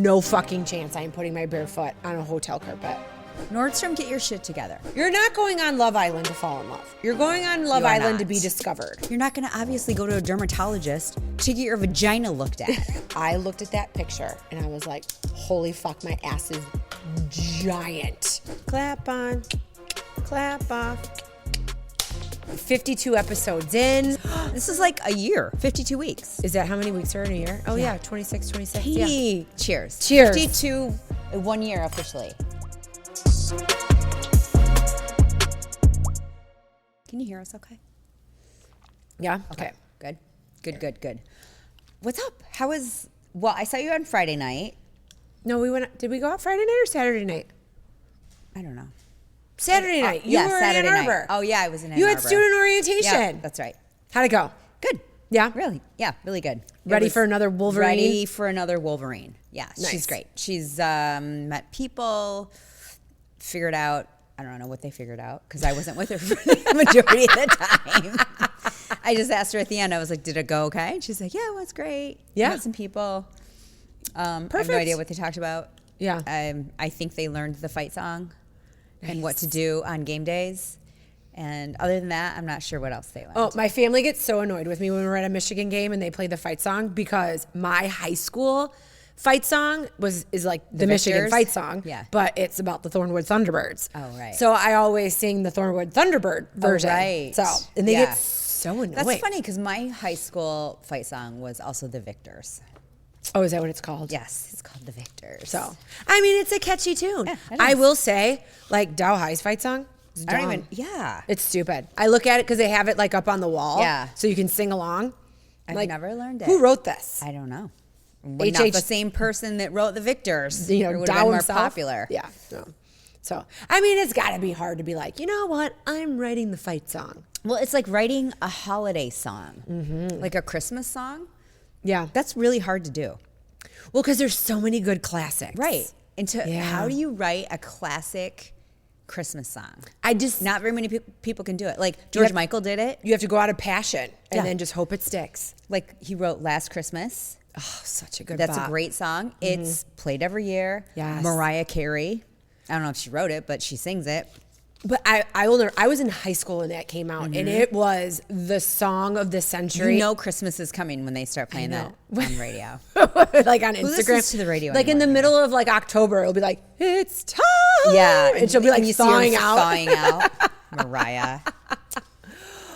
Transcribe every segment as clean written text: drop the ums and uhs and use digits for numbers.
no fucking chance I am putting my bare foot on a hotel carpet. Nordstrom, get your shit together. You're not going on Love Island to fall in love. You're going on Love Island to be discovered. You're not going to obviously go to a dermatologist to get your vagina looked at. I looked at that picture and I was like, holy fuck, my ass is giant. Clap on, clap off. 52 episodes in. This is like a year, 52 weeks. Is that how many weeks are in a year? Oh yeah, 26. Hey, Yeah. cheers. Cheers. 52, 1 year officially. Can you hear us okay? Yeah? Okay. Good. What's up? Well, I saw you on Friday night. No, did we go out Friday night or Saturday night? I don't know. Saturday night. You were Saturday in Ann Arbor. night. Oh, yeah, I was in Ann You Arbor. had student orientation. Yeah, that's right. How'd it go? Good. Yeah? Really? Yeah, really good. Ready for another Wolverine? Ready for another Wolverine. Yeah, Nice. She's great. She's met people, figured out, I don't know what they figured out because I wasn't with her for the majority of the time. I just asked her at the end, I was like, did it go okay? And she's like, yeah, it was great. Yeah. Met some people. Perfect. I have no idea what they talked about. Yeah. I think they learned the fight song and what to do on game days. And other than that, I'm not sure what else they learned. Oh, my family gets so annoyed with me when we were at a Michigan game and they played the fight song because my high school fight song is like the Michigan fight song, but it's about the Thornwood Thunderbirds. Oh, right. So I always sing the Thornwood Thunderbird version. Oh, right. So, and they get so annoyed. That's funny because my high school fight song was also the Victors. Oh, is that what it's called? Yes, it's called the Victors. So, I mean, it's a catchy tune. Yeah, it I is. will say, like Dow High's fight song, is I don't dumb. even, yeah. It's stupid. I look at it because they have it like up on the wall. Yeah. So you can sing along. I've Like, never learned it. Who wrote this? I don't know. H.H. Not the same person that wrote the Victors. You know, it would Dow have been more himself? popular. Yeah. No. So, I mean, it's got to be hard to be like, you know what? I'm writing the fight song. Well, it's like writing a holiday song, like a Christmas song. Yeah. That's really hard to do. Well, because there's so many good classics. Right. Yeah. How do you write a classic Christmas song? I just, Not very many people can do it. Like George Michael did it. you have to go out of passion and Yeah. then just hope it sticks. Like he wrote Last Christmas. Oh, such a good That's bop. a great song. It's played every year. Yes. Mariah Carey. I don't know if she wrote it, but she sings it. But I will never, I was in high school when that came out, and it was the song of the century. You know Christmas is coming when they start playing that on radio. Like on Who Instagram. listens to the radio Like in the anymore? middle of like October, it'll be like, it's time. Yeah. And she'll be like you see her thawing out. Thawing out. Mariah.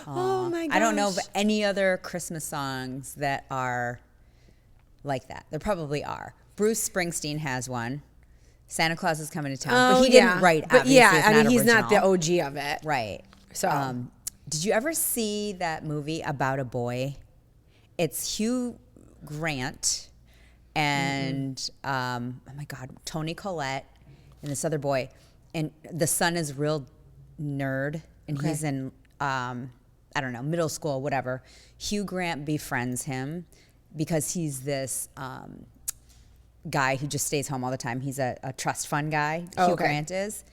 Oh my gosh. I don't know of any other Christmas songs that are like that. There probably are. Bruce Springsteen has one. Santa Claus is coming to town. But he didn't write, But obviously. yeah, it's I mean, not he's not the original. OG of it. Right. So. Did you ever see that movie About a Boy? It's Hugh Grant and, oh my God, Toni Collette and this other boy. And the son is real nerd, and he's in, I don't know, middle school, whatever. Hugh Grant befriends him because he's this guy who just stays home all the time. He's a trust fund guy, Hugh Grant is.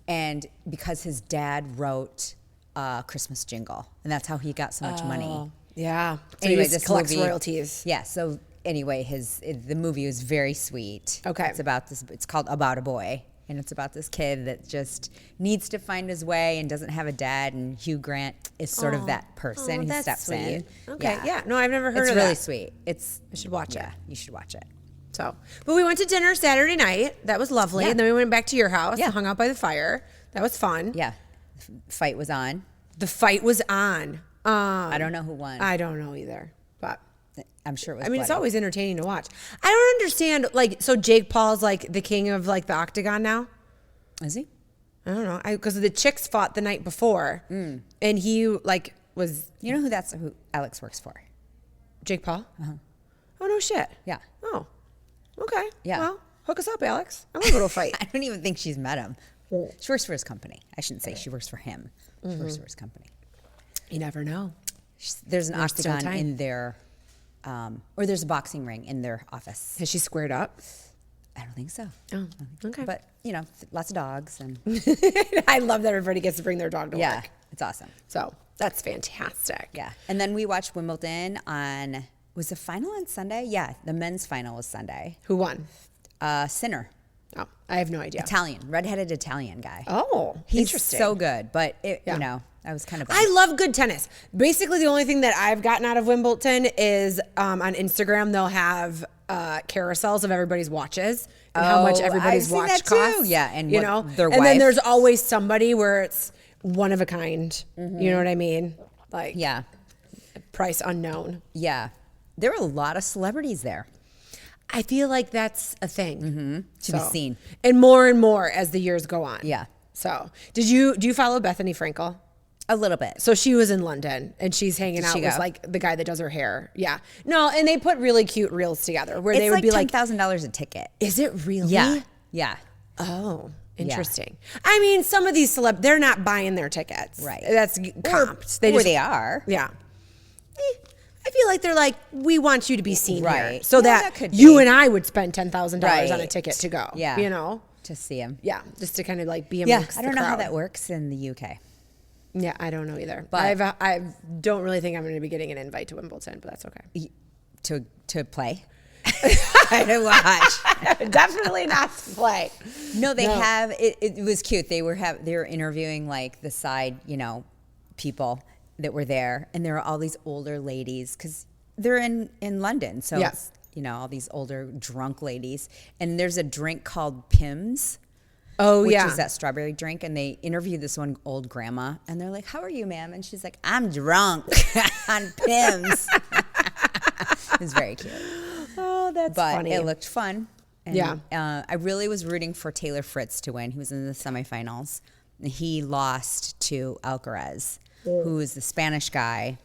And because his dad wrote a Christmas jingle, and that's how he got so much money. Yeah. So Anyway, he just this collects movie- royalties. Yeah, so anyway, the movie was very sweet. Okay. It's about this, it's called About a Boy, and it's about this kid that just needs to find his way and doesn't have a dad, and Hugh Grant is sort of that person. He that's steps in. sweet. Okay. Yeah. No, I've never heard It's of really that. sweet. I should watch it. Yeah, you should watch it. So, but we went to dinner Saturday night. That was lovely. Yeah. And then we went back to your house Yeah. and hung out by the fire. That was fun. Yeah. Fight was on. The fight was on. I don't know who won. I don't know either. But I'm sure it was I mean, it's bloody. always entertaining to watch. I don't understand. Like, so Jake Paul's like the king of like the octagon now. Is he? I don't know. Because the chicks fought the night before, and he like was You know who Alex works for? Jake Paul. Oh no shit. Yeah. Oh. Okay. Yeah. Well, hook us up, Alex. I want to go to a fight. I don't even think she's met him. She works for his company. I shouldn't say she works for him. She works for his company. You never know. There's an There's still octagon time. in their, or there's a boxing ring in their office. Has she squared up? I don't think so. Oh, okay. But, you know, lots of dogs. And I love that everybody gets to bring their dog to yeah, work. it's awesome. So that's fantastic. Yeah. And then we watched Wimbledon was the final on Sunday? Yeah, the men's final was Sunday. Who won? Sinner. Oh, I have no idea. Italian, redheaded Italian guy. Oh, He's interesting. so good, but you know, I was kind of. I love good tennis. Basically, the only thing that I've gotten out of Wimbledon is on Instagram they'll have carousels of everybody's watches and how much everybody's watch costs. Yeah, and you what know, their and wife. then there's always somebody where it's one of a kind. You know what I mean? Like price unknown. Yeah, there were a lot of celebrities there. I feel like that's a thing To be seen, and more as the years go on. Yeah. So, do you follow Bethany Frankel? a little bit. So she was in London and she's hanging out with like the guy that does her hair. Yeah. No, and they put really cute reels together where they would be like $10,000 a ticket. Is it really? Yeah. Yeah. Oh, interesting. Yeah. I mean, some of these they're not buying their tickets. Right. That's comped. They are. Yeah. I feel like they're like, we want you to be seen here. So that you and I would spend $10,000 on a ticket to go. Yeah. You know? To see him. Yeah. Just to kind of like be amongst the crowd. I don't know how that works in the UK. Yeah, I don't know either. But I don't really think I'm going to be getting an invite to Wimbledon, but that's okay. To play? To watch. Definitely not to play. No, they have. It was cute. They were interviewing like the side, people that were there, and there were all these older ladies because they're in London, so it's, all these older drunk ladies, and there's a drink called Pimm's. Oh, which is that strawberry drink, and they interviewed this one old grandma, and they're like, "How are you, ma'am?" And she's like, "I'm drunk on Pimm's." It was very cute. Oh, that's funny. But it looked fun. And, I really was rooting for Taylor Fritz to win. He was in the semifinals. And he lost to Alcaraz, who is the Spanish guy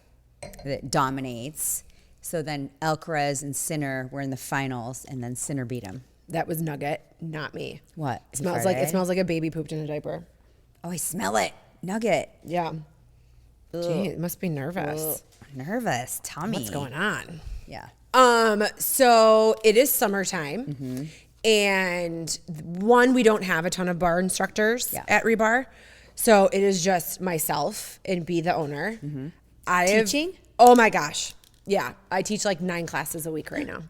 that dominates. So then Alcaraz and Sinner were in the finals, and then Sinner beat him. That was Nugget, not me. What? It smells like a baby pooped in a diaper. Oh, I smell it. Nugget. Yeah. Gee, it must be nervous. Ugh. Nervous. Tummy. What's going on? Yeah. So it is summertime, and we don't have a ton of bar instructors at Rebar, so it is just myself and B, the owner. Teaching? Oh my gosh, yeah, I teach like 9 classes a week right now.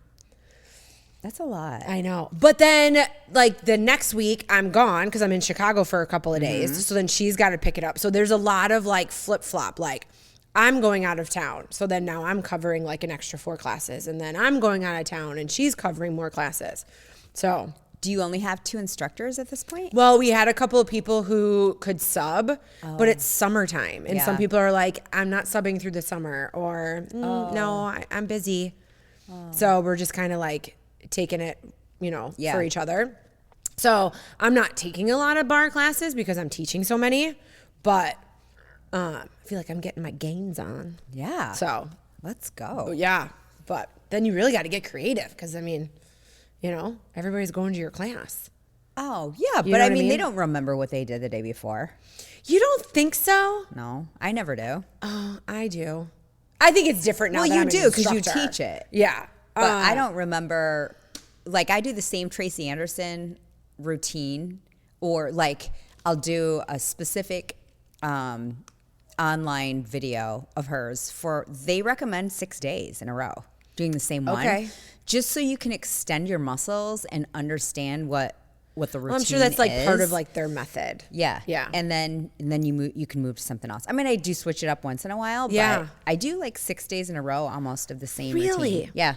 That's a lot. I know, but then like the next week I'm gone because I'm in Chicago for a couple of days. So then she's got to pick it up. So there's a lot of like flip flop, like. I'm going out of town. So then now I'm covering like an extra 4 classes, and then I'm going out of town and she's covering more classes. So do you only have 2 instructors at this point? Well, we had a couple of people who could sub, but it's summertime. And some people are like, I'm not subbing through the summer, or no, I'm busy. So we're just kind of like taking it, for each other. So I'm not taking a lot of bar classes because I'm teaching so many, but I feel like I'm getting my gains on. Yeah. So let's go. Yeah. But then you really got to get creative because, everybody's going to your class. Oh, yeah. But I mean, they don't remember what they did the day before. You don't think so? No, I never do. Oh, I do. I think it's different now. Well, that you I'm do because you teach it. Yeah. But I don't remember, like I do the same Tracy Anderson routine, or like I'll do a specific online video of hers they recommend 6 days in a row doing the same one. Okay. Just so you can extend your muscles and understand what the routine is. I'm sure that's like part of like their method. Yeah. Yeah. And then you can move to something else. I mean, I do switch it up once in a while, but I do like 6 days in a row almost of the same routine. Yeah.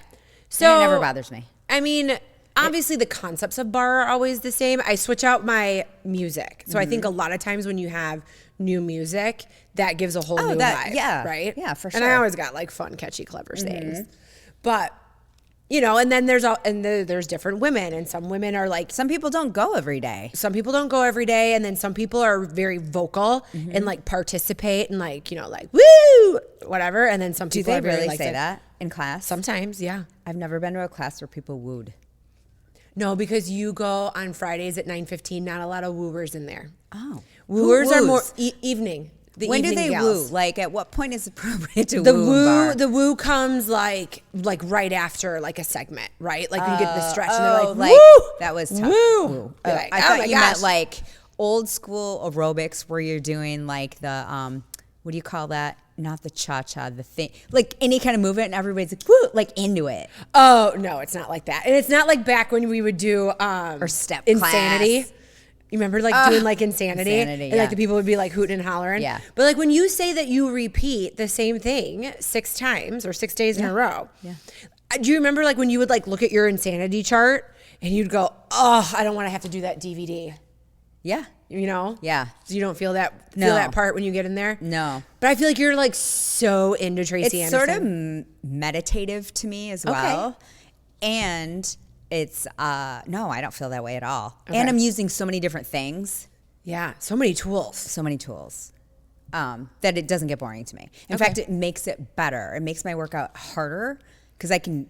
So and it never bothers me. I mean, obviously the concepts of bar are always the same. I switch out my music. So I think a lot of times when you have new music, that gives a whole new vibe. Yeah. Right? Yeah, for sure. And I always got like fun, catchy, clever things. But, and then there's different women, and some women are like. Some people don't go every day. Some people don't go every day. And then some people are very vocal and like participate and like, like, woo, whatever. And then some people do they really say that in class? Sometimes, yeah. I've never been to a class where people wooed. No, because you go on Fridays at 9:15. Not a lot of wooers in there. Oh, wooers are more evening. When do they woo? Like, at what point is it appropriate to the woo? The woo comes like right after like a segment, right? Like when you get the stretch, and they're like, woo, that was tough. Woo. Like, I thought you meant like old school aerobics where you're doing like the what do you call that? not the cha-cha, the thing, like any kind of movement, and everybody's like, woo, like into it. Oh, no, it's not like that. And it's not like back when we would do Or step Insanity. class. You remember like doing like Insanity? Insanity, and like yeah. the people would be like hooting and hollering. Yeah. But like when you say that you repeat the same thing 6 times or 6 days in a row. Yeah. Do you remember like when you would like look at your Insanity chart and you'd go, oh, I don't want to have to do that DVD. Yeah. You know? Yeah. So you don't feel that No. part when you get in there? No. But I feel like you're like so into Tracy It's Anderson. sort of meditative to me as well. And it's, no, I don't feel that way at all. Okay. And I'm using so many different things, Yeah, so many tools. so many tools, that it doesn't get boring to me. In fact, it makes it better. It makes my workout harder because I can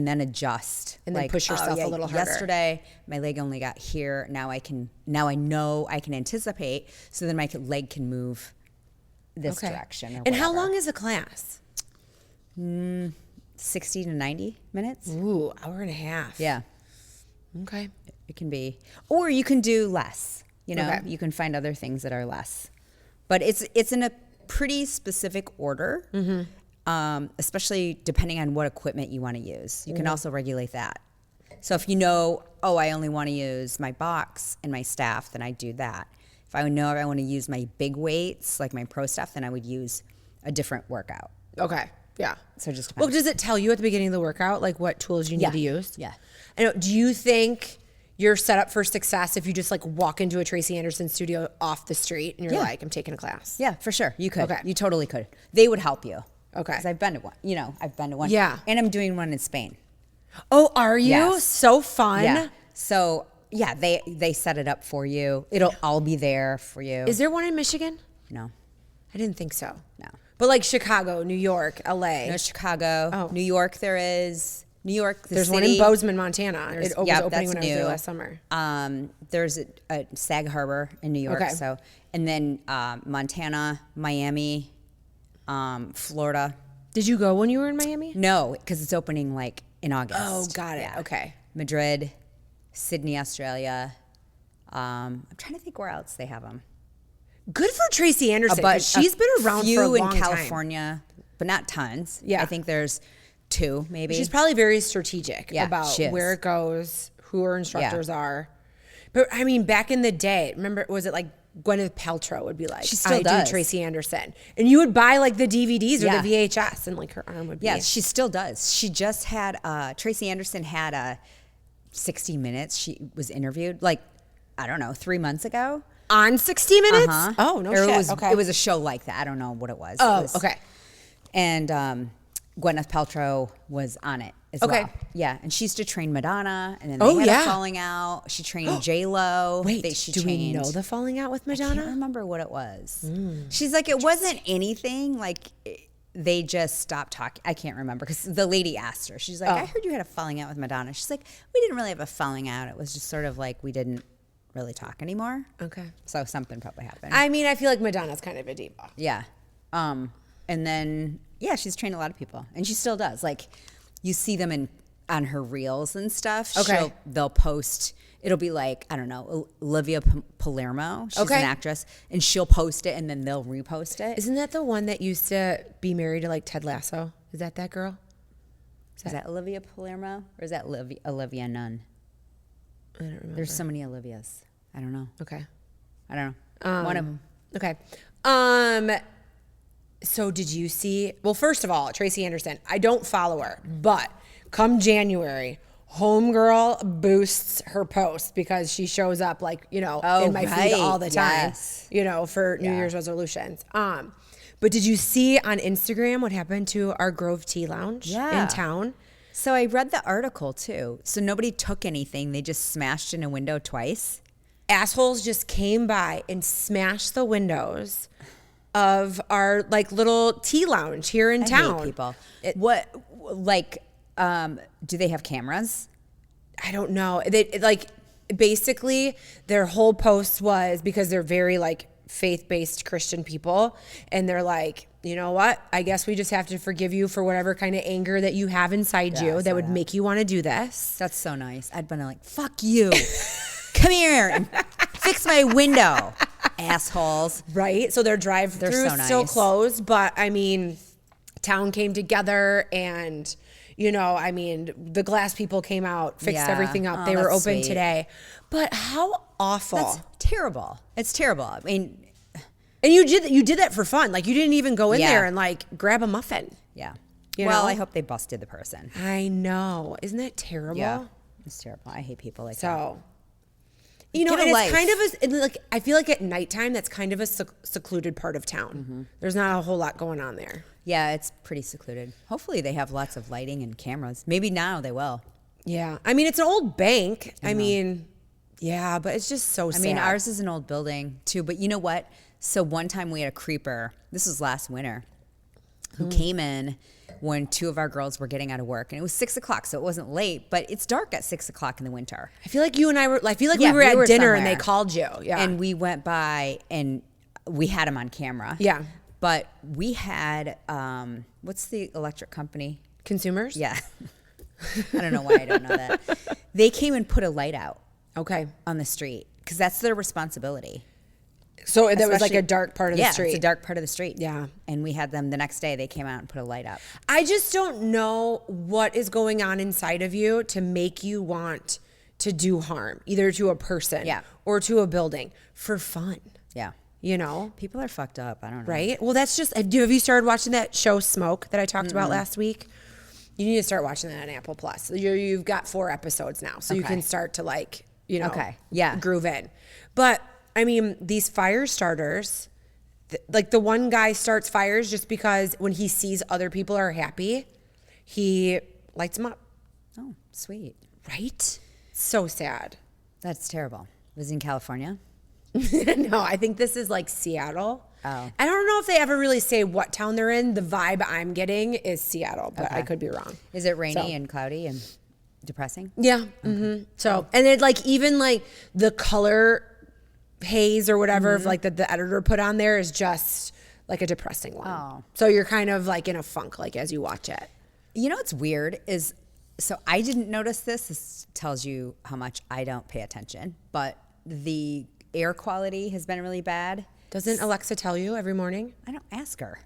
then adjust And then push yourself a little harder. Yesterday, my leg only got here. Now I know I can anticipate. So then my leg can move this direction. Or And how whatever. long is a class? 60 to 90 minutes. Ooh, hour and a half. Yeah, Okay. it can be. Or you can do less. You know, Okay. you can find other things that are less. But it's in a pretty specific order, especially depending on what equipment you want to use. You can also regulate that. So if you know, I only want to use my box and my staff, then I do that. If I know I want to use my big weights, like my pro staff, then I would use a different workout. Okay. Yeah. So it just Well, depends. does it tell you at the beginning of the workout like what tools you need to use? Yeah. And do you think you're set up for success if you just like walk into a Tracy Anderson studio off the street and you're Yeah. like, I'm taking a class? Yeah, for sure. You could. Okay. You totally could. They would help you. Okay. Because I've been to one. You know, I've been to one. Yeah. And I'm doing one in Spain. Oh, are you? Yes. So fun. Yeah. So, yeah, they set it up for you. It'll all be there for you. Is there one in Michigan? No. I didn't think so. No. But like Chicago, New York, LA. No, Chicago. Oh. New York there is. New York, the There's city. one in Bozeman, Montana. It was yeah, opening that's when I was there new. last summer. There's a Sag Harbor in New York. Okay. So, and then Montana, Miami, Florida. Did you go when you were in Miami? No, because it's opening like in August. Oh, got it. Okay. Madrid, Sydney, Australia. I'm trying to think where else they have them. Good for Tracy Anderson. But 'Cause she's been around few for a long in time. California, but not tons. Yeah. I think there's 2 maybe. She's probably very strategic Yeah, about she is. where it goes, who her instructors are. But I mean, back in the day, remember, was it like Gwyneth Paltrow would be like, She still I does. do Tracy Anderson. And you would buy like the DVDs or Yeah. the VHS and like her arm would be. Yes, she still does. She just had Tracy Anderson had a 60 Minutes. She was interviewed like I don't know 3 months ago. On 60 Minutes? Uh-huh. Oh, no Or shit. It was, okay. It was a show like that. I don't know what it was. Oh, It was- okay. And Gwyneth Paltrow was on it as Okay. well. Yeah, and she used to train Madonna, and then Oh, they had yeah. a falling out. She trained J Lo. Wait, do we know the falling out with I Madonna? can't remember what it was. She's like, it wasn't anything. Like, they just stopped talking. I can't remember because the lady asked her. She's like, I heard you had a falling out with Madonna. She's like, we didn't really have a falling out. It was just sort of like we didn't really talk anymore. Okay. So something probably happened. I mean, I feel like Madonna's kind of a diva. Yeah. And then, yeah, she's trained a lot of people. And she still does. Like, you see them on her reels and stuff. Okay. They'll post, it'll be like, I don't know, Olivia Palermo. She's Okay. an actress. And she'll post it and then they'll repost it. Isn't that the one that used to be married to like Ted Lasso? Is that girl? Is that Olivia Palermo? Or is that Olivia Nunn? I don't remember. There's so many Olivias. I don't know. Okay. I don't know. One of them. Okay. So did you see, well, first of all, Tracy Anderson, I don't follow her, but come January, Homegirl boosts her post because she shows up like, in my feed all the time, Yes. for New Year's resolutions. But did you see on Instagram what happened to our Grove Tea Lounge in town? So I read the article too. So nobody took anything. They just smashed in a window twice. Assholes just came by and smashed the windows of our like little tea lounge here in town. Hate people. Do they have cameras? I don't know. Basically their whole post was because they're very like faith-based Christian people, and they're like, you know what? I guess we just have to forgive you for whatever kind of anger that you have inside you that would make you want to do this. That's so nice. I'd been like, fuck you. Come here and fix my window. Assholes. Right? So their drive-through They're so is still nice. closed, but I mean, town came together and, you know, I mean, the glass people came out, fixed Yeah. everything up. Oh, They were that's open sweet. today. But how awful. That's terrible. It's terrible. I mean, And you did that for fun. Like, you didn't even go in Yeah. there and like grab a muffin. yeah. You Well, know? I hope they busted the person. I know. Isn't that terrible? Yeah. It's terrible. I hate people like that. So, you know, Get a and life. it's kind of like, I feel like at nighttime, that's kind of a secluded part of town. Mm-hmm. There's not a whole lot going on there. Yeah, it's pretty secluded. Hopefully they have lots of lighting and cameras. Maybe now they will. Yeah. I mean, it's an old bank. I mean, yeah, but it's just so sad. I mean, ours is an old building too, but you know what? So one time we had a creeper, this was last winter, who came in when two of our girls were getting out of work. And it was 6 o'clock, so it wasn't late, but it's dark at 6 o'clock in the winter. I feel like you and I were, I feel like Yeah, we were we at were dinner and they somewhere. called you. Yeah. And we went by and we had him on camera. Yeah. But we had, what's the electric company? Consumers? Yeah. I don't know why I don't know that. They came and put a light out Okay. on the street because that's their responsibility. So that was like Especially- a dark part of the street. Yeah, it's a dark part of the street. Yeah. And we had them the next day. They came out and put a light up. I just don't know what is going on inside of you to make you want to do harm, either to a person Yeah. or to a building for fun. Yeah. You know? People are fucked up. I don't know. Right? Well, that's just, have you started watching that show Smoke that I talked about last week? You need to start watching that on Apple Plus. You've got 4 episodes now, so you Okay. can start to like, you know, Okay. Yeah. groove in. But I mean, these fire starters, like the one guy starts fires just because when he sees other people are happy, he lights them up. Oh, sweet. Right? So sad. That's terrible. Was it in California? No, I think this is like Seattle. Oh. I don't know if they ever really say what town they're in. The vibe I'm getting is Seattle, but I Okay. could be wrong. Is it rainy So- and cloudy and depressing? Yeah. So, and it like even like the color haze or whatever of like that the editor put on there is just like a depressing one. Oh. So you're kind of like in a funk like as you watch it. You know what's weird is, so I didn't notice this. This tells you how much I don't pay attention, but the air quality has been really bad. Doesn't Alexa tell you every morning? I don't ask her.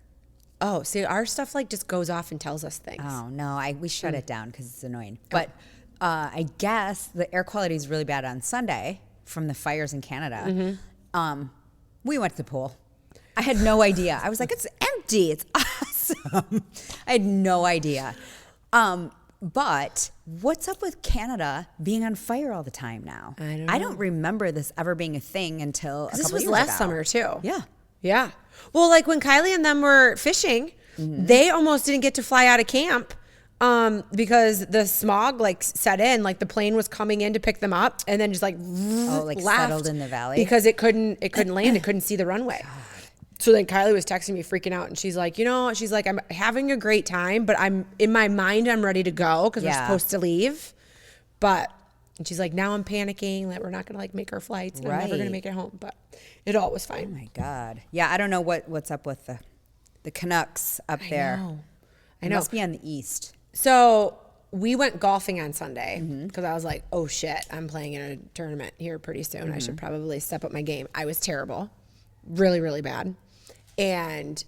Oh, see, our stuff like just goes off and tells us things. Oh no, we shut it down because it's annoying. But I guess the air quality is really bad on Sunday from the fires in Canada. We went to the pool. I had no idea. I was like, it's empty. It's awesome. I had no idea. But what's up with Canada being on fire all the time now? I don't don't remember this ever being a thing until a This couple was years last ago. summer too. Yeah. Yeah. Well, like when Kylie and them were fishing, they almost didn't get to fly out of camp because the smog like set in. Like the plane was coming in to pick them up, and then just like like left settled in the valley? because it couldn't land. It couldn't see the runway. So then Kylie was texting me, freaking out, and she's like, she's like, I'm having a great time, but I'm in my mind, I'm ready to go because we're Yeah. supposed to leave, but. And she's like, now I'm panicking that we're not going to like make our flights and I'm never going to Right. make it home. But it all was Oh fine. my God. Yeah, I don't know what's up with the Canucks up there. I It know. must be on the east. So we went golfing on Sunday Mm-hmm. because I was like, oh shit, I'm playing in a tournament here pretty soon. I Mm-hmm. should probably step up my game. I was terrible, really, really bad. And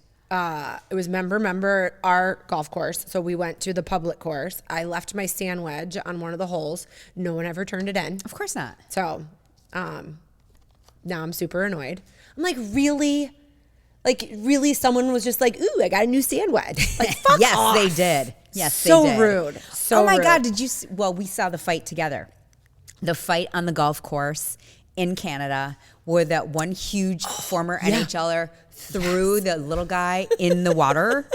it was member our golf course. So we went to the public course. I left my sand wedge on one of the holes. No one ever turned it in. Of course not. So now I'm super annoyed. I'm like, really? Like, really, someone was just like, ooh, I got a new sand wedge. Like, fuck Yes, off. they did. Yes, So they did. rude. So oh my rude. God, did you see? Well, we saw the fight together. The fight on the golf course in Canada where that one huge former NHLer threw the little guy in the water.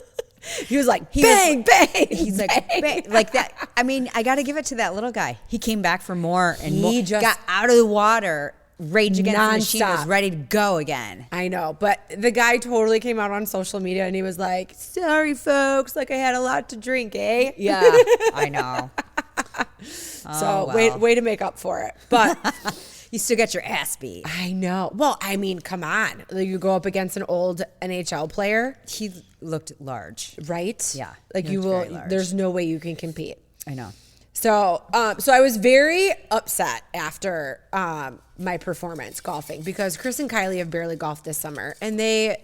He was like, He bang, was- bang. He's like, bang. like that. I mean, I got to give it to that little guy. He came back for more and He more. just- Got out of the water. Rage Against the Machine was Nonstop. ready to go again. I know, but the guy totally came out on social media and he was like, sorry, folks. Like, I had a lot to drink, eh? Yeah, I know. So well. way to make up for it. But You still got your ass beat. I know. Well, I mean, come on. Like, you go up against an old NHL player, He looked large. right? Yeah, Like he you looked will, very large. there's no way you can compete. I know. So I was very upset after my performance golfing because Chris and Kylie have barely golfed this summer, and they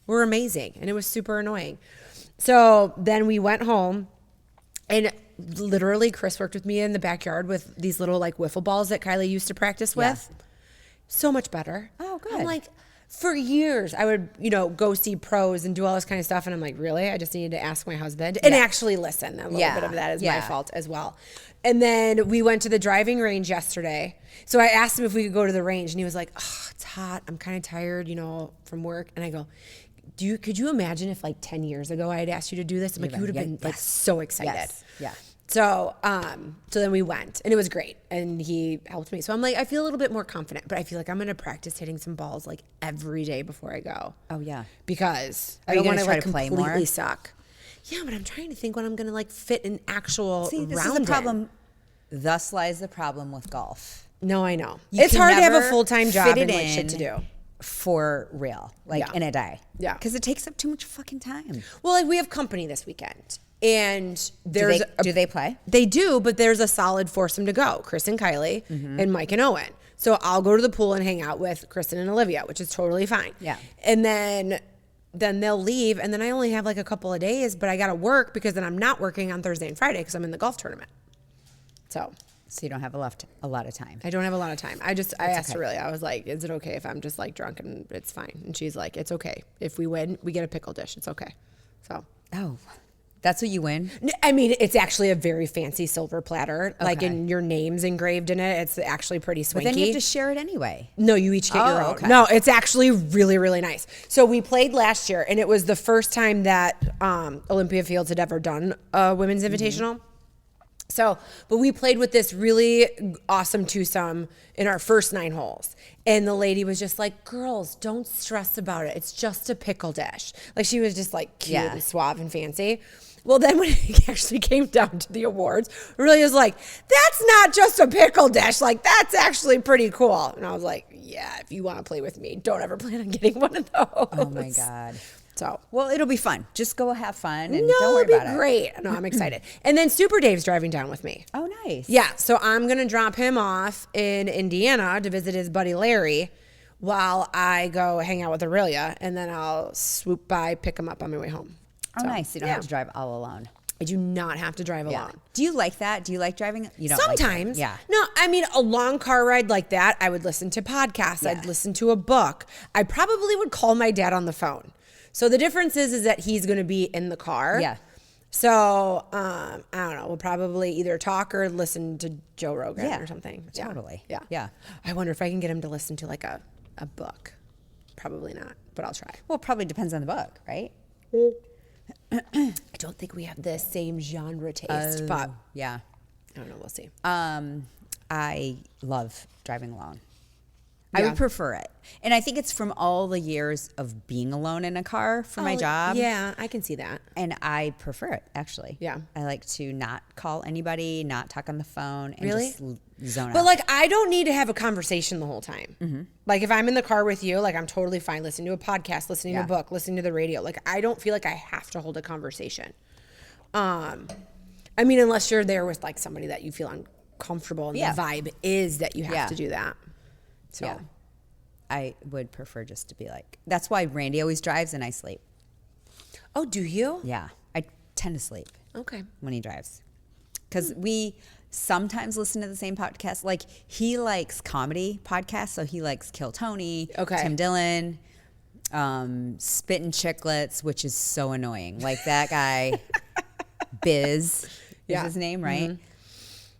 were amazing, and it was super annoying. So then we went home, and literally Chris worked with me in the backyard with these little like wiffle balls that Kylie used to practice with. So much better. Oh, good. I'm like, for years, I would, go see pros and do all this kind of stuff. And I'm like, really? I just needed to ask my husband and actually listen. A little bit of that is my fault as well. And then we went to the driving range yesterday. So I asked him if we could go to the range. And he was like, oh, it's hot. I'm kind of tired, from work. And I go, could you imagine if like 10 years ago I had asked you to do this? I'm like, you would have been like so excited. Yes. Yeah. So then we went, and it was great, and he helped me. So I'm like, I feel a little bit more confident, but I feel like I'm going to practice hitting some balls like every day before I go. Oh yeah, because I don't want to like completely suck. Yeah, but I'm trying to think when I'm going to like fit an actual this round is the problem. in. Thus lies the problem with golf. No, I know. It's hard to have a full-time job and like shit to do. For real, in a day. Yeah. Because it takes up too much fucking time. Well, like we have company this weekend. And there's do they play? They do, but there's a solid foursome to go. Chris and Kylie and Mike and Owen. So I'll go to the pool and hang out with Kristen and Olivia, which is totally fine. Yeah. And then they'll leave, and then I only have like a couple of days, but I got to work because then I'm not working on Thursday and Friday because I'm in the golf tournament. So you don't have a lot of time. I don't have a lot of time. I asked her really. I was like, is it okay if I'm just like drunk and it's fine? And she's like, it's okay. If we win, we get a pickle dish. It's okay. So. Oh. That's what you win? I mean, it's actually a very fancy silver platter, and your name's engraved in it. It's actually pretty swanky. But then you have to share it anyway. No, you each get your own. Okay. No, it's actually really, really nice. So we played last year, and it was the first time that Olympia Fields had ever done a women's invitational. So, but we played with this really awesome twosome in our first 9 holes. And the lady was just like, girls, don't stress about it. It's just a pickle dish. Like she was just like cute and suave and fancy. Well, then when it actually came down to the awards, really was like, that's not just a pickle dish. Like, that's actually pretty cool. And I was like, yeah, if you want to play with me, don't ever plan on getting one of those. Oh, my God. So, well, it'll be fun. Just go have fun and don't worry about it. It'll be great. No, I'm excited. And then Super Dave's driving down with me. Oh, nice. Yeah, so I'm going to drop him off in Indiana to visit his buddy Larry while I go hang out with Aurelia, and then I'll swoop by, pick him up on my way home. Oh, nice. You don't have to drive all alone. I do not have to drive alone. Do you like that? Do you like driving? You don't Sometimes. Yeah. No, I mean, a long car ride like that, I would listen to podcasts. Yeah. I'd listen to a book. I probably would call my dad on the phone. So the difference is that he's going to be in the car. Yeah. So, I don't know. We'll probably either talk or listen to Joe Rogan or something. Totally. Yeah. Yeah. I wonder if I can get him to listen to like a book. Probably not, but I'll try. Well, it probably depends on the book, right? I don't think we have the same genre taste, but yeah. I don't know. We'll see. I love driving alone. I Yeah. would prefer it. And I think it's from all the years of being alone in a car for my job. Yeah, I can see that. And I prefer it, actually. Yeah. I like to not call anybody, not talk on the phone, and Really? just zone out. But like, I don't need to have a conversation the whole time. Like, if I'm in the car with you, like, I'm totally fine listening to a podcast, listening to a book, listening to the radio. Like, I don't feel like I have to hold a conversation. I mean, unless you're there with like somebody that you feel uncomfortable, and the vibe is that you have to do that. So. Yeah. I would prefer just to be like, that's why Randy always drives and I sleep. Oh, do you? Yeah. I tend to sleep Okay. when he drives. Because we sometimes listen to the same podcast. Like, he likes comedy podcasts, so he likes Kill Tony, Tim Dillon, Spittin' Chicklets, which is so annoying. Like, that guy, Biz is his name, right?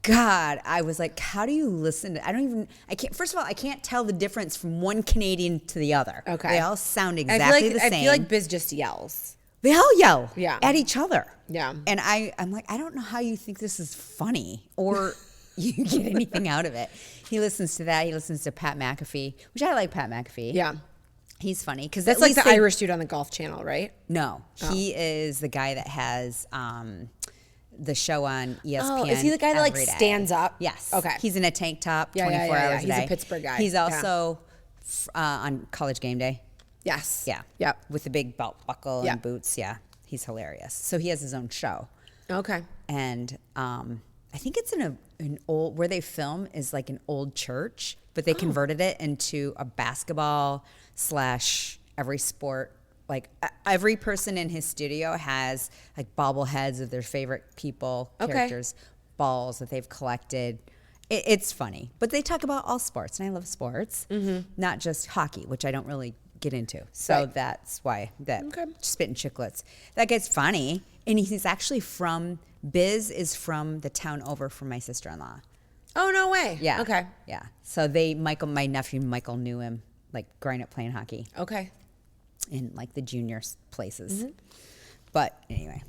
God, I was like, how do you listen to, first of all, I can't tell the difference from one Canadian to the other. Okay. They all sound exactly the same. I feel like Biz just yells. They all yell Yeah. at each other. Yeah. And I'm like, I don't know how you think this is funny or you get anything out of it. He listens to that. He listens to Pat McAfee, which I like Pat McAfee. Yeah. He's funny. Because That's like the Irish dude on the Golf Channel, right? No. He is the guy that has the show on ESPN. Oh, is he the guy that like stands up? Yes. Okay. He's in a tank top 24 hours a He's day. a Pittsburgh guy. He's also on College Game Day. Yes. Yeah. Yep. With the big belt buckle Yeah. and boots. Yeah. He's hilarious. So he has his own show. Okay. And I think it's in an old, where they film is like an old church, but they converted it into a basketball / every sport. Like every person in his studio has like bobbleheads of their favorite people, characters, balls that they've collected. It's funny, but they talk about all sports, and I love sports, not just hockey, which I don't really get into. So that's why Spit and Chicklets. That guy's funny, and he's actually from, Biz is from the town over from my sister-in-law. Oh, no way. Yeah. Okay. Yeah. So my nephew Michael knew him, like growing up playing hockey. Okay. In like the junior places. But anyway,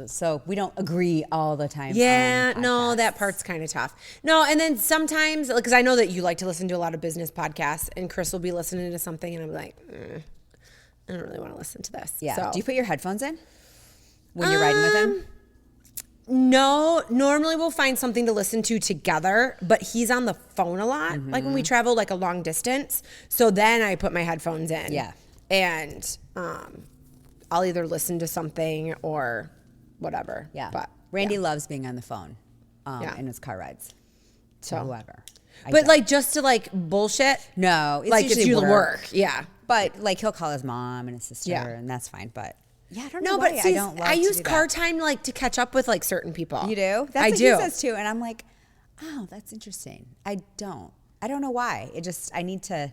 so we don't agree all the time. Yeah, no, that part's kind of tough. No, and then sometimes, because I know that you like to listen to a lot of business podcasts, and Chris will be listening to something, and I'm like, I don't really want to listen to this. Yeah. So. Do you put your headphones in when you're riding with him? No, normally we'll find something to listen to together, but he's on the phone a lot, like when we travel like a long distance. So then I put my headphones in. Yeah. And I'll either listen to something or whatever. Yeah. But Randy loves being on the phone in his car rides. To whoever. But like just to like bullshit. No, it's like usually it's work. Yeah. But like he'll call his mom and his sister, and that's fine. But yeah, I don't know. No, why but see, I don't love I to use do car that. time like to catch up with like certain people. You do? That's I what do. he says too, and I'm like, oh, that's interesting. I don't know why. I need to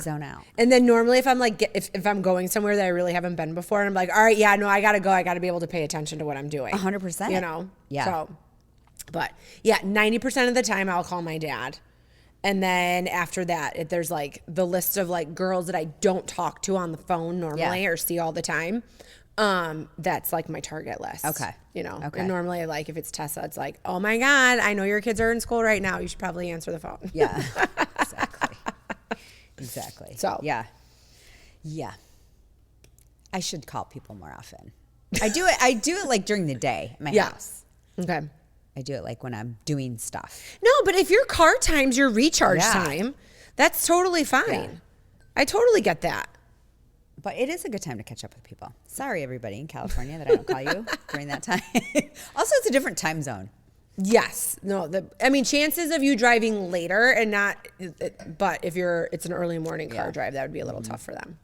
zone out. And then normally if I'm like, if I'm going somewhere that I really haven't been before, and I'm like, all right, yeah, no, I gotta go. I gotta be able to pay attention to what I'm doing. 100%. You know? Yeah. So, but yeah, 90% of the time I'll call my dad. And then after that, if there's like the list of like girls that I don't talk to on the phone normally or see all the time. That's like my target list. Okay. You know, Okay. and normally like if it's Tessa, it's like, oh my God, I know your kids are in school right now. You should probably answer the phone. Yeah, exactly. So. Yeah. I should call people more often. I do it like during the day at my house. Okay. I do it like when I'm doing stuff. No, but if your car time's your recharge time, that's totally fine. Yeah. I totally get that. But it is a good time to catch up with people. Sorry, everybody in California that I don't call you during that time. Also, it's a different time zone. Yes. No, I mean, chances of you driving later and not, but if it's an early morning car drive, that would be a little tough for them.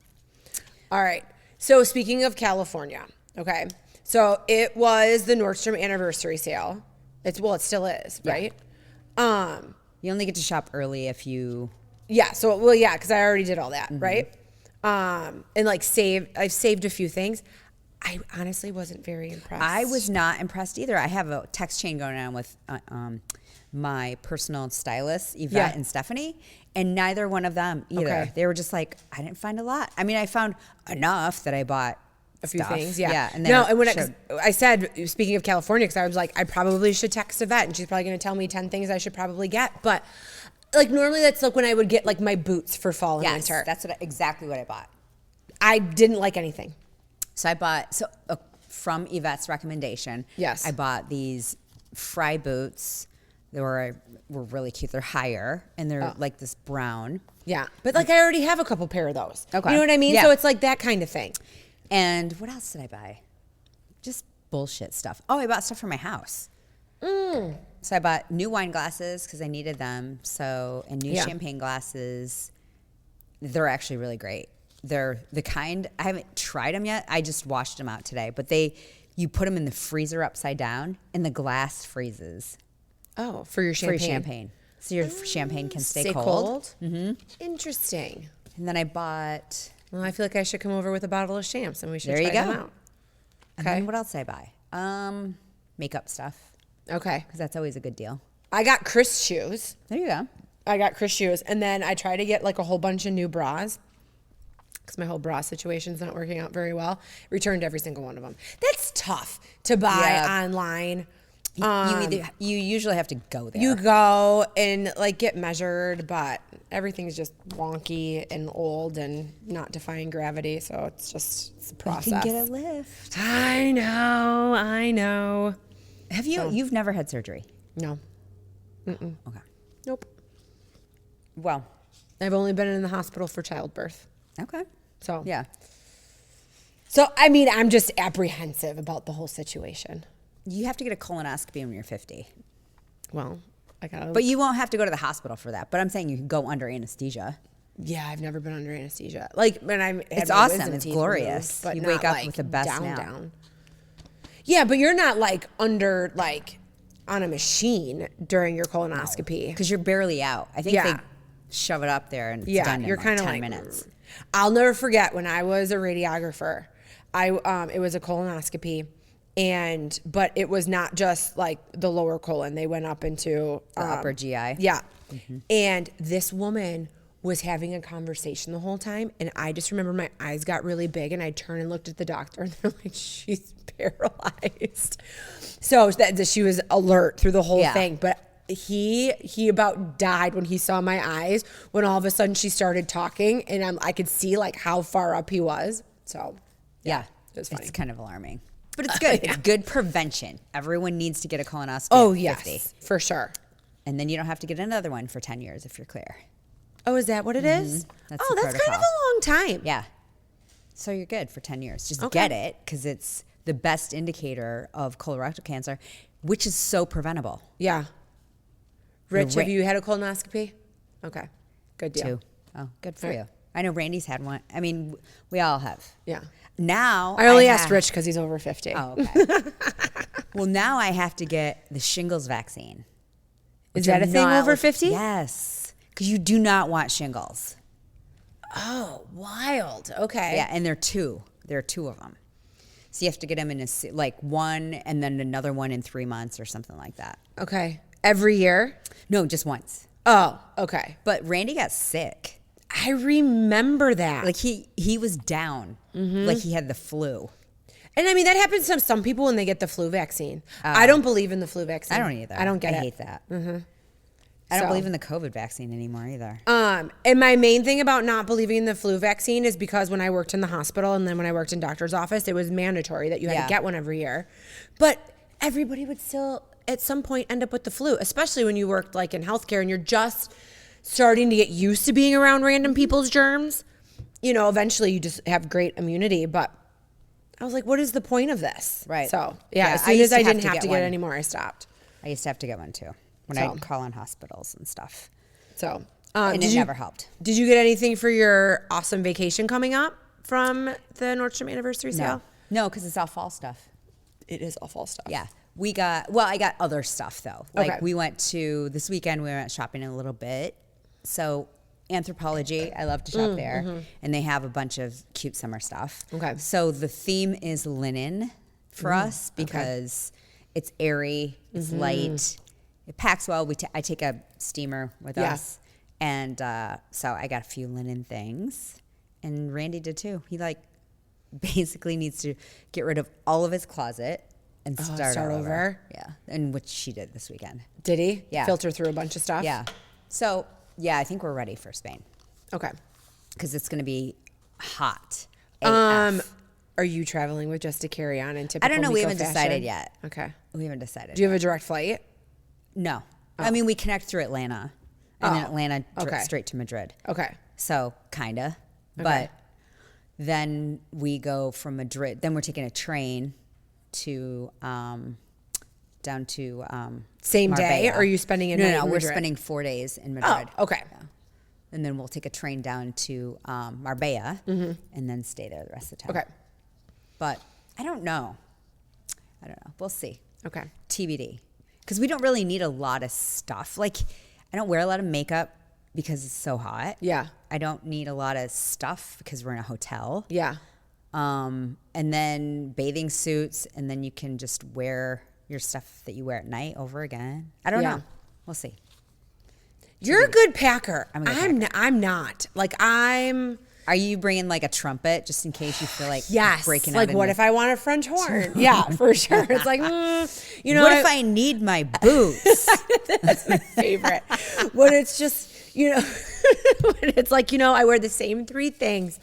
All right. So speaking of California, okay. So it was the Nordstrom Anniversary Sale. It still is, right? You only get to shop early if you... Yeah. So, well, yeah, because I already did all that, right? And like I've saved a few things. I honestly wasn't very impressed. I was not impressed either. I have a text chain going on with my personal stylists, Yvette and Stephanie, and neither one of them either. Okay. They were just like, I didn't find a lot. I mean, I found enough that I bought a few stuff. things, yeah. And no, and when I said, speaking of California, because I was like, I probably should text Yvette, and she's probably going to tell me 10 things I should probably get. But like normally that's like when I would get like my boots for fall and winter. That's exactly what I bought. I didn't like anything. So I bought from Yvette's recommendation. Yes, I bought these Fry boots. They were really cute. They're higher and they're like this brown. Yeah, but like I already have a couple pair of those. Okay, you know what I mean? Yeah. So it's like that kind of thing. And what else did I buy? Just bullshit stuff. Oh, I bought stuff for my house. So I bought new wine glasses because I needed them. And new champagne glasses. They're actually really great. They're the kind, I haven't tried them yet. I just washed them out today. But you put them in the freezer upside down and the glass freezes. Oh, for your champagne. For your champagne. So your champagne can stay cold. Cold? Mm-hmm. Interesting. And then I bought... Well, I feel like I should come over with a bottle of champs and we should try them out. And then what else did I buy? Makeup stuff. Okay. Because that's always a good deal. I got Chris shoes. There you go. I got Chris shoes. And then I try to get like a whole bunch of new bras because my whole bra situation's not working out very well. Returned every single one of them. That's tough to buy online. You usually have to go there. You go and like get measured, but everything's just wonky and old and not defying gravity. So it's a process. You can get a lift. I know. Have you? You've never had surgery? No. Mm-mm. Okay. Nope. Well, I've only been in the hospital for childbirth. Okay. So yeah. So I mean, I'm just apprehensive about the whole situation. You have to get a colonoscopy when you're 50. Well, I got. But you won't have to go to the hospital for that. But I'm saying you can go under anesthesia. Yeah, I've never been under anesthesia. Like when I'm. It's awesome. It's glorious. But you not, wake up like, with the best down, nap. down. Yeah, but you're not like under like on a machine during your colonoscopy Because you're barely out. I think they shove it up there and it's done in you're like kind 10 of like minutes. I'll never forget when I was a radiographer. It was a colonoscopy, but it was not just like the lower colon. They went up into The upper GI. Yeah, and this woman was having a conversation the whole time, and I just remember my eyes got really big, and I turned and looked at the doctor, and they're like, "She's paralyzed." So that she was alert through the whole thing, but. He about died when he saw my eyes when all of a sudden she started talking and I could see like how far up he was. So Yeah. it was funny. It's kind of alarming. But it's good. It's good prevention. Everyone needs to get a colonoscopy Oh at yes, 50. for sure. And then you don't have to get another one for 10 years if you're clear. Oh, is that what it is? That's Oh, the that's kind of protocol. a long time. Yeah. So you're good for 10 years. Just Okay. get it because it's the best indicator of colorectal cancer, which is so preventable. Yeah. Rich, ra- have you had a colonoscopy? Okay, good deal. Too. Oh, good for Right. you. I know Randy's had one. I mean, we all have. Yeah. Now I only have- asked Rich because he's over 50. Oh, okay. Well, now I have to get the shingles vaccine. Is which that are a thing not- over 50? Yes, because you do not want shingles. Oh, wild. Okay. Yeah, and there are two of them. So you have to get them in like one and then another one in 3 months or something like that. Okay. Every year? No, just once. Oh, okay. But Randy got sick. I remember that. Like he was down. Like he had the flu. And I mean, that happens to some people when they get the flu vaccine. I don't believe in the flu vaccine. I don't either. I don't get it. I hate that. I don't So- believe in the COVID vaccine anymore either. And my main thing about not believing in the flu vaccine is because when I worked in the hospital and then when I worked in doctor's office, it was mandatory that you had Yeah. to get one every year. But everybody would still at some point end up with the flu, especially when you worked like in healthcare and you're just starting to get used to being around random people's germs. You know, eventually you just have great immunity, but I was like, what is the point of this? Right. So, yeah, Yeah, as I soon used as to I have didn't to have get to get one. it anymore, I stopped. I used to have to get one too when So- I'd call in hospitals and stuff. So, And it never helped. Did you get anything for your awesome vacation coming up from the Nordstrom Anniversary Sale? No, because it's all fall stuff. It is all fall stuff. Yeah. I got other stuff though. Like Okay. we went this weekend, we went shopping a little bit. So Anthropologie, I love to shop there. And they have a bunch of cute summer stuff. Okay. So the theme is linen for us because it's airy, it's light, it packs well. I take a steamer with Yeah. us. And so I got a few linen things. And Randy did too. He basically needs to get rid of all of his closet and start over. Yeah. And which she did this weekend. Did he? Yeah. Filter through a bunch of stuff? Yeah. So, yeah, I think we're ready for Spain Okay. because it's going to be hot. Are AF. you traveling with just a carry-on in typical I don't know. We Meko haven't fashion? decided yet. Okay. We haven't decided. Do you have a direct flight? No. I mean, we connect through Atlanta and then Atlanta okay. straight to Madrid. Okay. So, kind of. But then we go from Madrid. Then we're taking a train to down to Same day, Marbella. or are you spending a No, night no, in we're Madrid? spending 4 days in Oh, Madrid. okay. And then we'll take a train down to Marbella and then stay there the rest of the time. Okay. But I don't know. We'll see. Okay. TBD. Because we don't really need a lot of stuff. Like, I don't wear a lot of makeup because it's so hot. Yeah. I don't need a lot of stuff because we're in a hotel. Yeah. And then bathing suits, and then you can just wear your stuff that you wear at night over again. I don't Yeah. know. We'll see. You're a good packer. I'm a good I'm not. Like, I'm... Are you bringing like a trumpet just in case you feel like Yes. breaking out? Like, what if I want a French horn? Yeah, for sure. It's like, you know... What if I need my boots? That's my favorite. When it's just, you know... when it's like, you know, I wear the same 3 things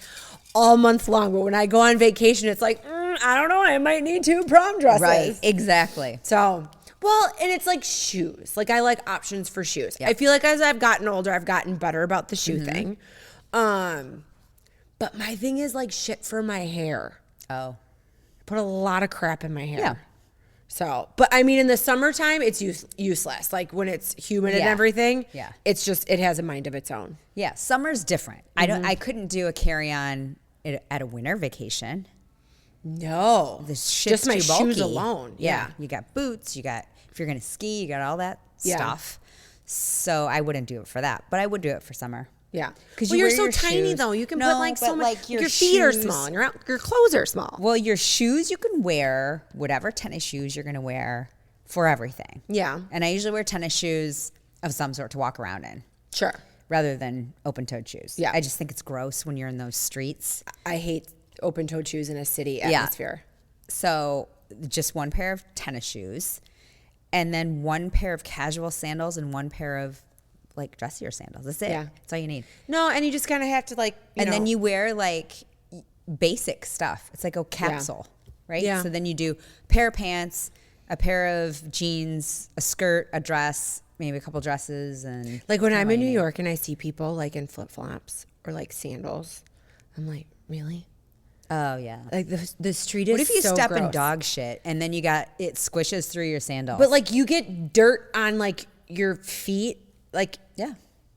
all month long. But when I go on vacation, it's like, I don't know. I might need 2 prom dresses. Right, exactly. So... Well, and it's like shoes. Like, I like options for shoes. Yeah. I feel like as I've gotten older, I've gotten better about the shoe thing. But my thing is like shit for my hair. Oh. I put a lot of crap in my hair. Yeah. So, but I mean, in the summertime, it's useless. Like when it's humid and everything, it's just, it has a mind of its own. Yeah, summer's different. I couldn't do a carry-on at a winter vacation. No, The shit's just my too bulky. shoes alone. Yeah. You got boots. You got, if you're gonna ski, you got all that stuff. So I wouldn't do it for that, but I would do it for summer. Yeah, because you're so tiny though. You can put like so much. Like your feet are small, and your clothes are small. Well, your shoes you can wear whatever tennis shoes you're gonna wear for everything. Yeah, and I usually wear tennis shoes of some sort to walk around in. Sure. Rather than open-toed shoes. Yeah, I just think it's gross when you're in those streets. I hate open-toed shoes in a city atmosphere. So just one pair of tennis shoes, and then one pair of casual sandals and one pair of like dressier sandals. That's it. Yeah. That's all you need. No, and you just kind of have to like, then you wear like basic stuff. It's like a capsule, right? Yeah. So then you do a pair of pants, a pair of jeans, a skirt, a dress, maybe a couple dresses, and like when I'm in New York and I see people like in flip-flops or like sandals, I'm like, really? Oh yeah. Like the street is. What if you so step gross. in dog shit and then it squishes through your sandals? But like you get dirt on like your feet, like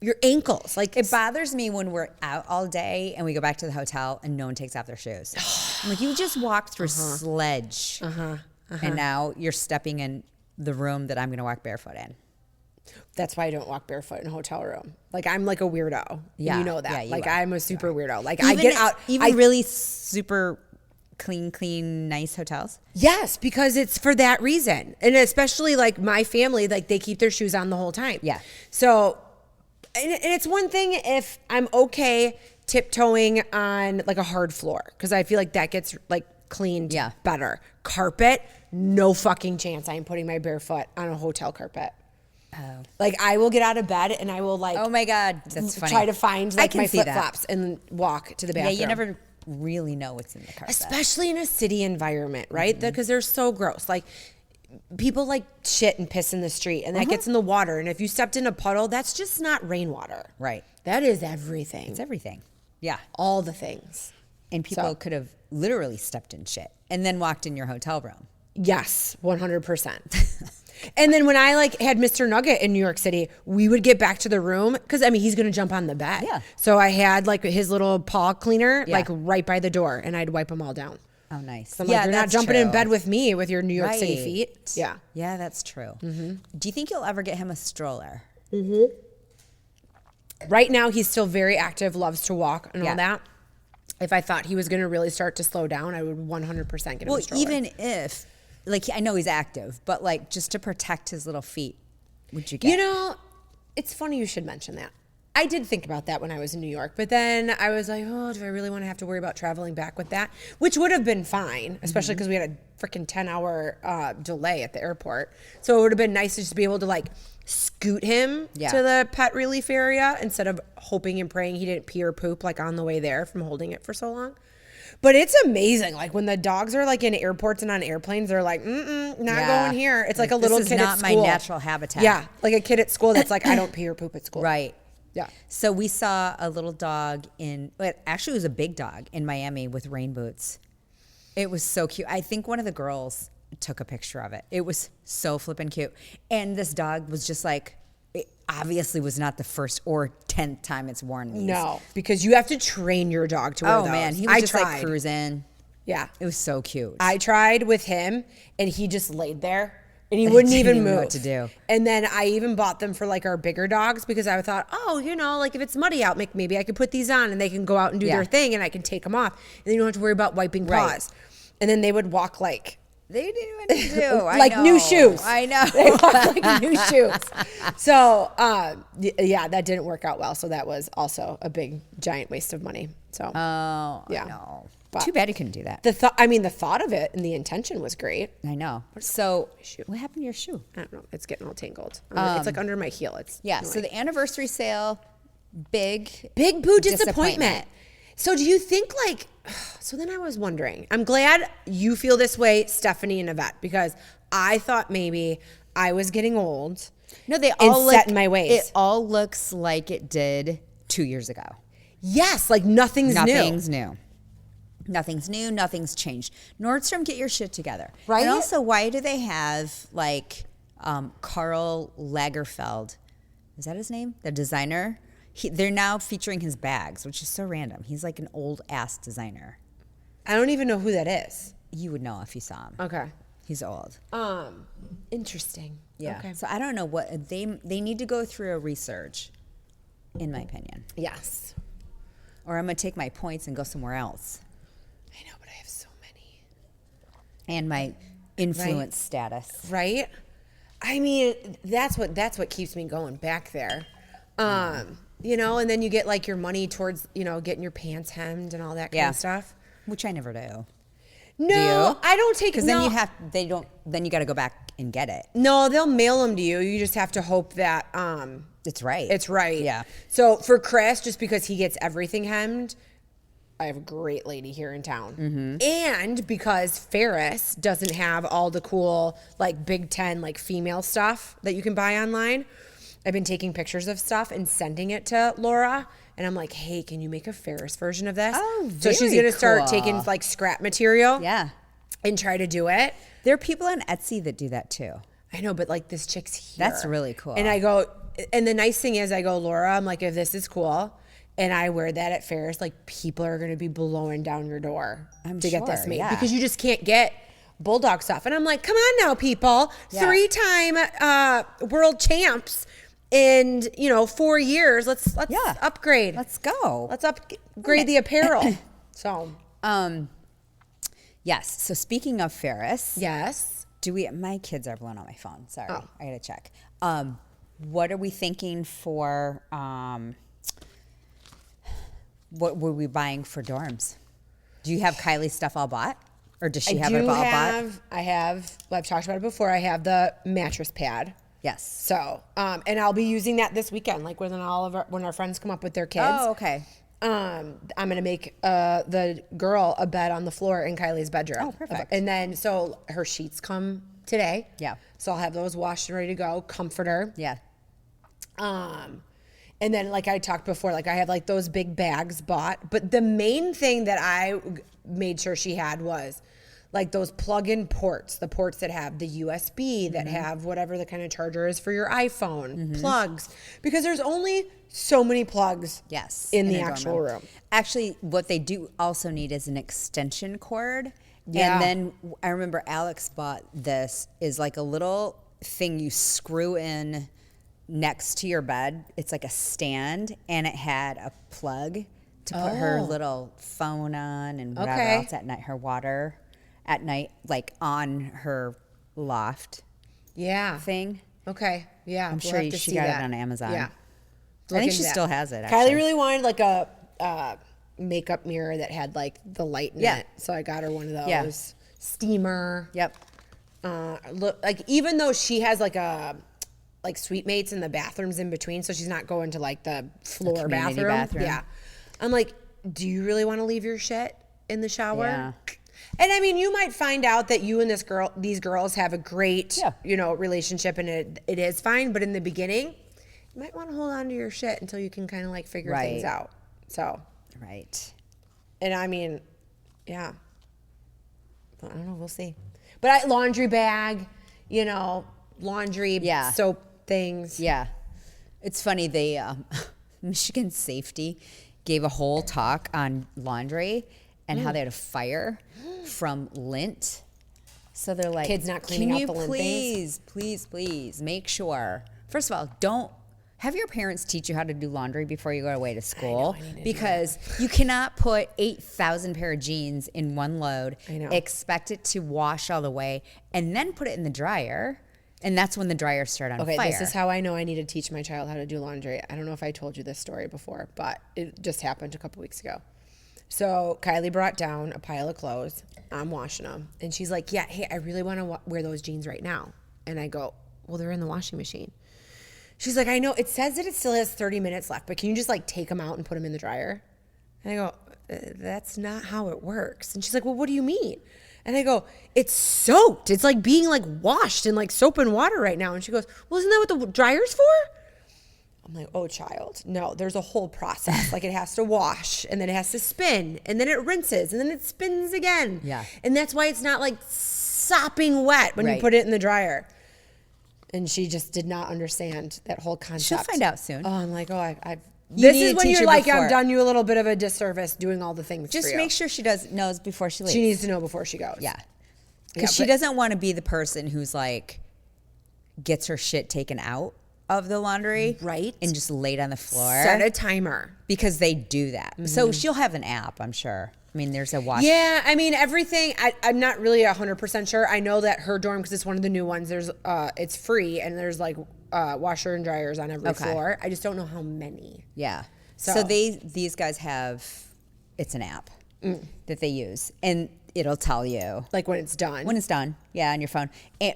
your ankles. Like it bothers me when we're out all day and we go back to the hotel and no one takes off their shoes. I'm like, you just walked through sledge, and now you're stepping in the room that I'm going to walk barefoot in. That's why I don't walk barefoot in a hotel room. Like I'm like a weirdo. Yeah, you know that. you like are. I'm a super weirdo. Like Even I get out. Really super clean, nice hotels. Yes, because it's for that reason, and especially like my family, like they keep their shoes on the whole time. Yeah. So, and it's one thing if I'm okay tiptoeing on like a hard floor because I feel like that gets like cleaned better. Carpet, no fucking chance. I am putting my bare foot on a hotel carpet. Oh. Like I will get out of bed and I will like, oh my God, that's funny. Try to find like my flip flops and walk to the bathroom. Yeah, you never really know what's in the carpet, especially in a city environment, right? Because they're so gross. Like people like shit and piss in the street, and that gets in the water. And if you stepped in a puddle, that's just not rainwater, right? That is everything. It's everything. Yeah, all the things. And people could have literally stepped in shit and then walked in your hotel room. Yes, 100%. And then when I like had Mr. Nugget in New York City, we would get back to the room because I mean he's gonna jump on the bed. Yeah. So I had like his little paw cleaner like right by the door, and I'd wipe them all down. Oh, nice. So I'm like, you're not jumping in bed with me with your New York City feet. Yeah. Yeah, that's true. Do you think you'll ever get him a stroller? Right now, he's still very active, loves to walk and all that. If I thought he was going to really start to slow down, I would 100% get him a stroller. Even if, like, I know he's active, but like just to protect his little feet, would you get? You know, it's funny you should mention that. I did think about that when I was in New York, but then I was like, oh, do I really want to have to worry about traveling back with that? Which would have been fine, especially because we had a freaking 10-hour delay at the airport. So it would have been nice to just be able to like scoot him to the pet relief area instead of hoping and praying he didn't pee or poop like on the way there from holding it for so long. But it's amazing. Like when the dogs are like in airports and on airplanes, they're like, not going here. It's like a little kid at school. This is not my natural habitat. Yeah, like a kid at school that's like, I don't pee or poop at school. Right. Yeah. So we saw a little dog actually it was a big dog in Miami with rain boots. It was so cute. I think one of the girls took a picture of it. It was so flippin' cute. And this dog was just like, it obviously was not the first or 10th time it's worn these. No, because you have to train your dog to wear those. Oh man, he was just like cruising. Yeah. It was so cute. I tried with him and he just laid there. And he wouldn't even move. Know what to do. And then I even bought them for like our bigger dogs because I thought, oh, you know, like if it's muddy out, maybe I could put these on and they can go out and do their thing and I can take them off. And then you don't have to worry about wiping paws. And then they would walk like they do what they do. like new shoes. I know. They walk like new shoes. So yeah, that didn't work out well. So that was also a big giant waste of money. So yeah. I know. But too bad you couldn't do that. The thought of it and the intention was great. I know. So what happened to your shoe? I don't know. It's getting all tangled. It's like under my heel. It's annoying. So the anniversary sale, big boo disappointment. So do you think like? So then I was wondering. I'm glad you feel this way, Stephanie and Yvette, because I thought maybe I was getting old. No, they all look set in my ways. It all looks like it did 2 years ago. Yes, like nothing's new. Nothing's new. Nothing's new. Nothing's changed. Nordstrom, get your shit together. Right? And also, why do they have like Karl Lagerfeld? Is that his name? The designer? They're now featuring his bags, which is so random. He's like an old ass designer. I don't even know who that is. You would know if you saw him. Okay. He's old. Interesting. Yeah. Okay. So I don't know what they need to go through a research, in my opinion. Yes. Or I'm gonna take my points and go somewhere else. I know, but I have so many. And my influence status. Right? I mean, that's what keeps me going back there. You know, and then you get like your money towards, you know, getting your pants hemmed and all that kind of stuff. Which I never do. No, I don't take because then then you got to go back and get it. No, they'll mail them to you. You just have to hope that it's right. It's right. Yeah. So for Chris, just because he gets everything hemmed, I have a great lady here in town. Mm-hmm. And because Ferris doesn't have all the cool like Big Ten like female stuff that you can buy online, I've been taking pictures of stuff and sending it to Laura. And I'm like, hey, can you make a Ferris version of this? Oh, so she's very going to start cool. taking like scrap material. Yeah. And try to do it. There are people on Etsy that do that too. I know, but like this chick's here. That's really cool. And I go, and the nice thing is I go, Laura, I'm like, if this is cool and I wear that at Ferris, like people are going to be blowing down your door to get this made. Yeah. Because you just can't get bulldog stuff. And I'm like, come on now, people. Yeah. 3-time world champs. In 4 years, let's upgrade. Let's go. Let's upgrade the apparel. So yes. So speaking of Ferris, yes, my kids are blowing on my phone. Sorry, Oh. I gotta check. What are we thinking for? What were we buying for dorms? Do you have Kylie's stuff all bought, or does she have it all bought? I have. Well, I've talked about it before. I have the mattress pad. Yes. So, and I'll be using that this weekend, like when our friends come up with their kids. Oh, okay. I'm gonna make the girl a bed on the floor in Kylie's bedroom. Oh, perfect. And then so her sheets come today. Yeah. So I'll have those washed and ready to go. Comforter. Yeah. And then like I talked before, like I have like those big bags bought. But the main thing that I made sure she had was like those plug-in ports, the ports that have the USB, that have whatever the kind of charger is for your iPhone, plugs. Because there's only so many plugs in the actual room. Actually, what they do also need is an extension cord. Yeah. And then I remember Alex bought this, is like a little thing you screw in next to your bed. It's like a stand, and it had a plug to put her little phone on and whatever else at night, her water at night, like on her loft thing. Okay. Yeah. I'm sure she got it on Amazon. Yeah. I think she still has it, actually. Kylie really wanted like a makeup mirror that had like the light in it. So I got her one of those. Yeah. Steamer. Yep. Look, like even though she has like suite mates in the bathrooms in between, so she's not going to like the floor bathroom. Yeah. I'm like, do you really want to leave your shit in the shower? Yeah. And I mean, you might find out that you and these girls have a great, relationship, and it is fine. But in the beginning, you might want to hold on to your shit until you can kind of like figure things out. So. Right. And I mean, yeah. I don't know. We'll see. But laundry bag, laundry, soap things. Yeah. It's funny. They, Michigan Safety gave a whole talk on laundry and how they had a fire from lint. So they're like, kids not cleaning out the lint things. Please make sure. First of all, don't have your parents teach you how to do laundry before you go away to school, because you cannot put 8,000 pair of jeans in one load, expect it to wash all the way, and then put it in the dryer. And that's when the dryers start on fire. Okay, this is how I know I need to teach my child how to do laundry. I don't know if I told you this story before, but it just happened a couple weeks ago. So Kylie brought down a pile of clothes. I'm washing them. And she's like, yeah, hey, I really want to wear those jeans right now. And I go, well, they're in the washing machine. She's like, I know. It says that it still has 30 minutes left, but can you just like take them out and put them in the dryer? And I go, that's not how it works. And she's like, well, what do you mean? And I go, it's soaked. It's like being like washed in like soap and water right now. And she goes, well, isn't that what the dryer's for? I'm like, oh, child, no, there's a whole process. Like, it has to wash, and then it has to spin, and then it rinses, and then it spins again. Yeah. And that's why it's not like sopping wet when you put it in the dryer. And she just did not understand that whole concept. She'll find out soon. Oh, I'm like, this is when you're like, I've done you a little bit of a disservice doing all the things. Just make sure she knows before she leaves. She needs to know before she goes. Yeah. Because she doesn't want to be the person who's like, gets her shit taken out of the laundry. Right. And just laid on the floor. Set a timer. Because they do that. Mm-hmm. So she'll have an app, I'm sure. I mean, there's a wash. Yeah, I mean, everything, I'm not really 100% sure. I know that her dorm, because it's one of the new ones, there's it's free, and there's like washer and dryers on every floor. I just don't know how many. Yeah. So these guys have, it's an app that they use, and it'll tell you. Like when it's done. When it's done, yeah, on your phone.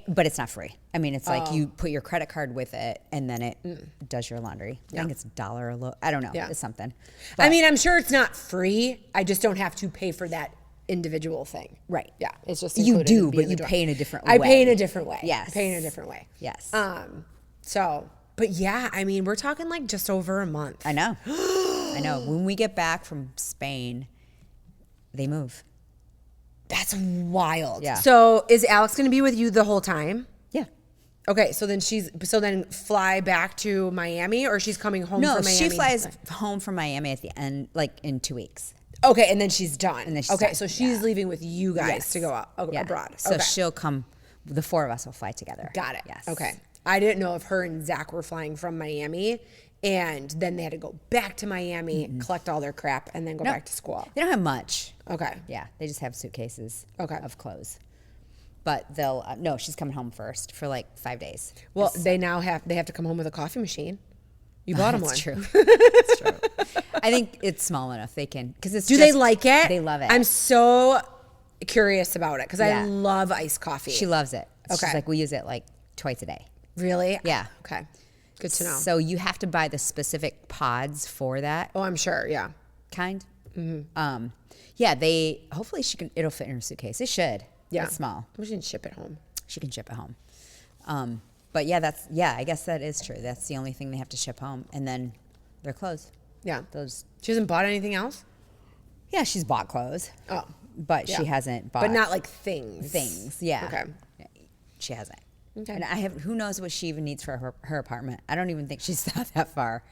But it's not free. I mean, it's like you put your credit card with it, and then it does your laundry. I think it's $1 a load. I don't know. Yeah. It's something. But, I mean, I'm sure it's not free. I just don't have to pay for that individual thing. Right. Yeah. It's just you do, but you pay in a different way. I pay in a different way. Yes. I pay in a different way. Yes. So, but yeah, I mean, we're talking like just over a month. I know. I know. When we get back from Spain, they move. That's wild. Yeah. So is Alex going to be with you the whole time? Yeah. Okay. So then fly back to Miami, or she's coming home from Miami? No, she flies home from Miami at the end, like in 2 weeks. Okay. And then she's done. And then so she's leaving with you guys to go out abroad. So she'll come, the 4 of us will fly together. Got it. Yes. Okay. I didn't know if her and Zach were flying from Miami, and then they had to go back to Miami, collect all their crap, and then go back to school. They don't have much. Okay. Yeah, they just have suitcases of clothes. But they'll, no, she's coming home first for like 5 days. Well, they have to come home with a coffee machine. You bought them one. That's true. That's true. I think it's small enough they can, because it's. Do they like it? They love it. I'm so curious about it because I love iced coffee. She loves it. Okay. She's like, we use it like twice a day. Really? Yeah. Okay. Good to know. So you have to buy the specific pods for that. Oh, I'm sure. Yeah. Kind. Mm-hmm. Yeah. Hopefully it'll fit in her suitcase. It should. Yeah. It's small. We can ship it home. She can ship it home. But yeah, I guess that is true. That's the only thing they have to ship home, and then their clothes. Yeah. Those. She hasn't bought anything else? Yeah, she's bought clothes. Oh. But she hasn't bought. But not like things. Things. Yeah. Okay. She hasn't. Okay. And who knows what she even needs for her apartment. I don't even think she's thought that far.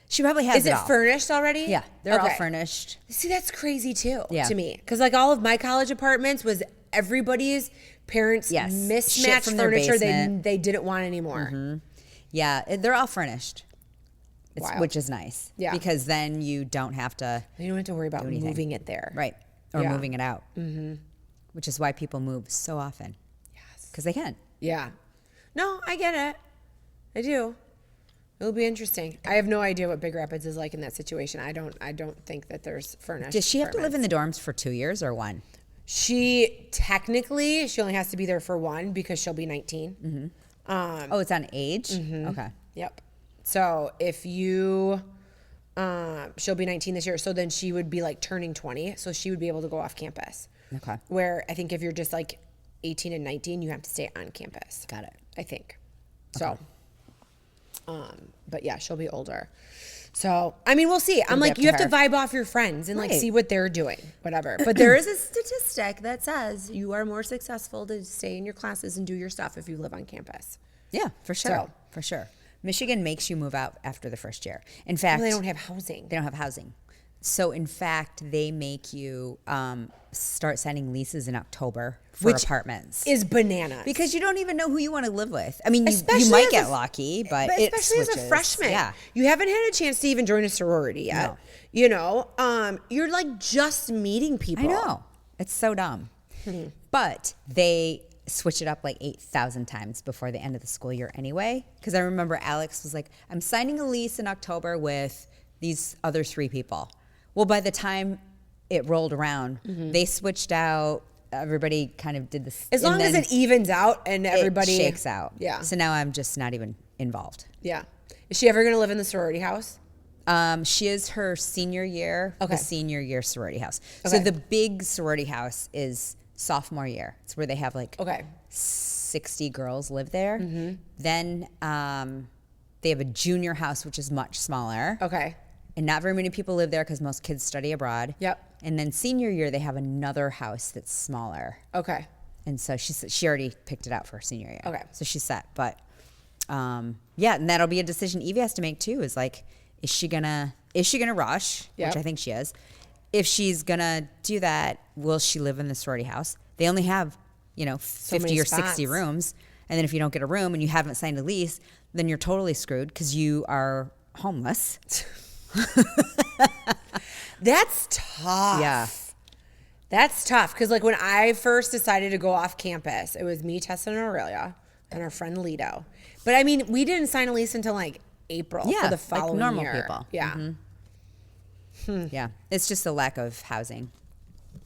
She probably has Is it furnished already? Yeah, they're all furnished. See, that's crazy too to me. Because like all of my college apartments was everybody's parents' mismatched from their furniture basement. they didn't want anymore. Mm-hmm. Yeah, they're all furnished, which is nice. Yeah. Because then you don't have to. You don't have to worry about moving it there. Right. Or moving it out. Mm-hmm. Which is why people move so often. Yes. Because they can. Yeah. No, I get it. I do. It'll be interesting. I have no idea what Big Rapids is like in that situation. I don't think that there's furnished. Does she have to live in the dorms for 2 years or 1? She only has to be there for 1 because she'll be 19. Mm-hmm. It's on age? Mm-hmm. Okay. Yep. So if you, she'll be 19 this year. So then she would be like turning 20. So she would be able to go off campus. Okay. Where I think if you're just like 18 and 19, you have to stay on campus. Got it. I think. Okay. So, but yeah, she'll be older. So, I mean, we'll see. I'm like, you have to vibe off your friends and like see what they're doing, whatever. But there is a statistic that says you are more successful to stay in your classes and do your stuff if you live on campus. Yeah, for sure. For sure. Michigan makes you move out after the first year. In fact, they don't have housing. They don't have housing. So, in fact, they make you start signing leases in October for apartments. Is bananas. Because you don't even know who you want to live with. I mean, you might get lucky, but it especially switches. as a freshman. Yeah. You haven't had a chance to even join a sorority yet. No. You know, you're like just meeting people. I know. It's so dumb. But they switch it up like 8,000 times before the end of the school year anyway. Because I remember Alex was like, I'm signing a lease in October with these other 3 people. Well, by the time it rolled around, they switched out. Everybody kind of did this. As long as it evens out and everybody shakes out. Yeah. So now I'm just not even involved. Yeah. Is she ever going to live in the sorority house? She is her senior year, the senior year sorority house. Okay. So the big sorority house is sophomore year. It's where they have like 60 girls live there. Then They have a junior house, which is much smaller. Okay. And not very many people live there because most kids study abroad. Yep. And then senior year, they have another house that's smaller. Okay. And so she already picked it out for her senior year. Okay. So she's set. But yeah, and that'll be a decision Evie has to make too. Is like, is she gonna rush? Yep. Which I think she is. If she's gonna do that, will she live in the sorority house? They only have 50 or 60 rooms, and then if you don't get a room and you haven't signed a lease, then you're totally screwed because you are homeless. That's tough. Yeah. That's tough because like when I first decided to go off campus, it was me, Tessa, and Aurelia, and our friend Lido. But I mean, we didn't sign a lease until like April for the following like normal year. people. Yeah. Mm-hmm. Yeah. It's just a lack of housing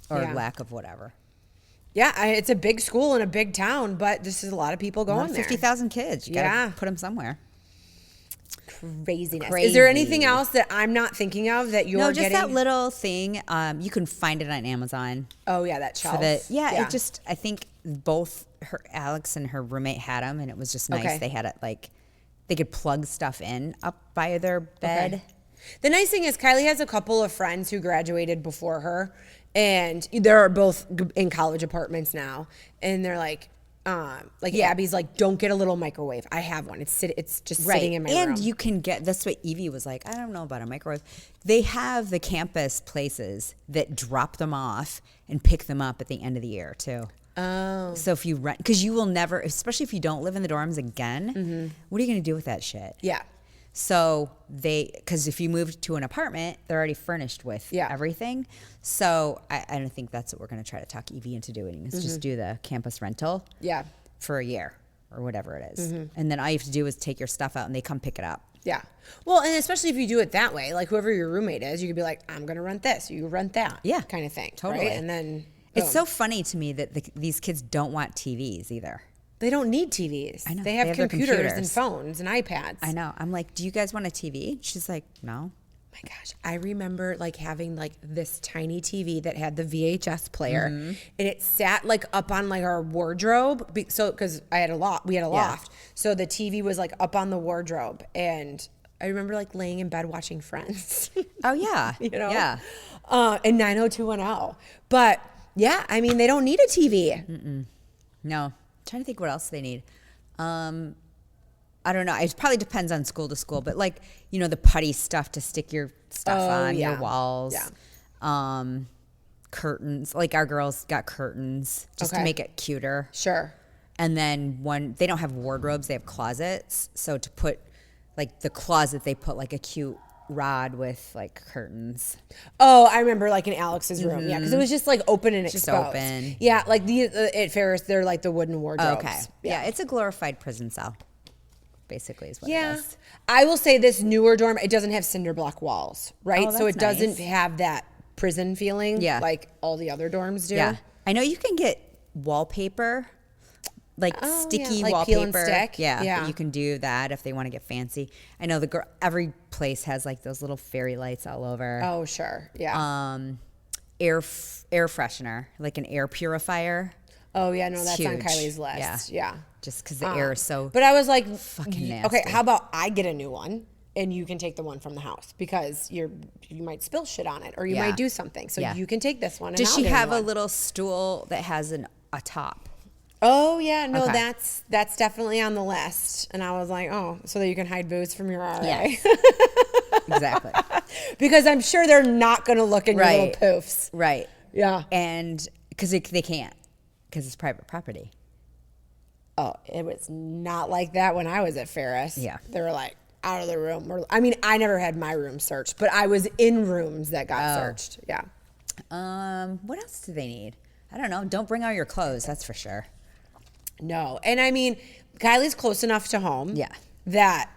or lack of whatever. Yeah, it's a big school in a big town, but this is a lot of people going there. 50,000 kids. You gotta put them somewhere. Craziness. Crazy. Is there anything else that I'm not thinking of that you're getting? No, just that little thing. You can find it on Amazon. Oh yeah, that shelf. I think both Alex and her roommate had them, and it was just nice. Okay. They had it like they could plug stuff in up by their bed. Okay. The nice thing is Kylie has a couple of friends who graduated before her, and they're both in college apartments now, and they're like Abby's like, don't get a little microwave. I have one. It's just sitting in my room. And you can get, that's what Evie was like, I don't know about a microwave. They have the campus places that drop them off and pick them up at the end of the year too. Oh. So if you rent, because you will never, especially if you don't live in the dorms again, what are you going to do with that shit? Yeah. So because if you move to an apartment, they're already furnished with everything. So I don't think that's what we're going to try to talk Evie into doing is just do the campus rental for a year or whatever it is. And then all you have to do is take your stuff out and they come pick it up. Yeah. Well, and especially if you do it that way, like whoever your roommate is, you could be like, I'm going to rent this, you rent that. Yeah. Kind of thing. Totally. Right? And then it's so funny to me that these kids don't want TVs either. They don't need TVs. I know. They have computers and phones and iPads. I know. I'm like, do you guys want a TV? She's like, no. My gosh, I remember like having like this tiny TV that had the VHS player, and it sat like up on like our wardrobe. So because we had a loft, so the TV was like up on the wardrobe, and I remember like laying in bed watching Friends. Oh yeah, yeah, and 90210. But yeah, I mean they don't need a TV. No. Trying to think what else they need. I don't know. It probably depends on school to school, but like, the putty stuff to stick your stuff on your walls. Yeah. Curtains. Like our girls got curtains just to make it cuter. Sure. And then they don't have wardrobes, they have closets. So to put like the closet, they put like a cute rod with like curtains. Oh, I remember like in Alex's room. Yeah, because it was just like open and exposed. Just open. Yeah, like at Ferris, they're like the wooden wardrobes. Okay. Yeah, it's a glorified prison cell, basically is what it is. I will say this newer dorm, it doesn't have cinder block walls, right? So it doesn't have that prison feeling like all the other dorms do. Yeah. I know you can get wallpaper, like sticky like wallpaper. peel and stick. Yeah. You can do that if they want to get fancy. I know every place has like those little fairy lights all over. Oh, sure. Yeah. Air freshener, like an air purifier. Oh, yeah. No, that's huge. on Kylie's list. Yeah. Just because the air is so But I was like, fucking nasty. Okay, how about I get a new one and you can take the one from the house because you might spill shit on it or you might do something. So you can take this one. And Does I'll she get have a one. little stool that has a top? Oh yeah, no, that's definitely on the list. And I was like, oh, so that you can hide booze from your RA. Yes. Exactly. Because I'm sure they're not going to look in your little poofs. Right. Yeah. And because they can't, because it's private property. Oh, it was not like that when I was at Ferris. Yeah. They were like out of the room. I mean, I never had my room searched, but I was in rooms that got searched. Yeah. What else do they need? I don't know. Don't bring all your clothes. That's for sure. No. And I mean, Kylie's close enough to home. Yeah. That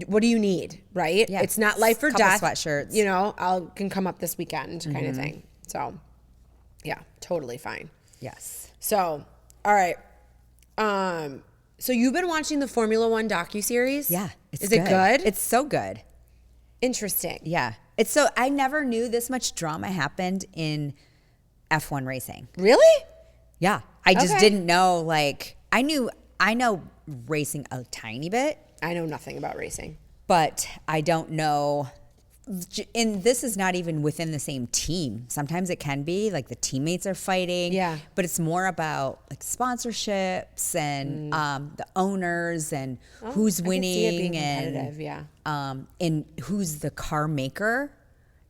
what do you need, right? Yeah. It's not life or Couple death. sweatshirts. I can come up this weekend kind of thing. So, yeah, totally fine. Yes. So, all right. So you've been watching the Formula One docuseries? Yeah. Is it good? It's so good. Interesting. Yeah. I never knew this much drama happened in F1 racing. Really? Yeah. I just didn't know, like, I know racing a tiny bit. I know nothing about racing. But I don't know. And this is not even within the same team. Sometimes it can be like the teammates are fighting. Yeah. But it's more about like sponsorships and the owners and who's winning, I can see it being competitive, and who's the car maker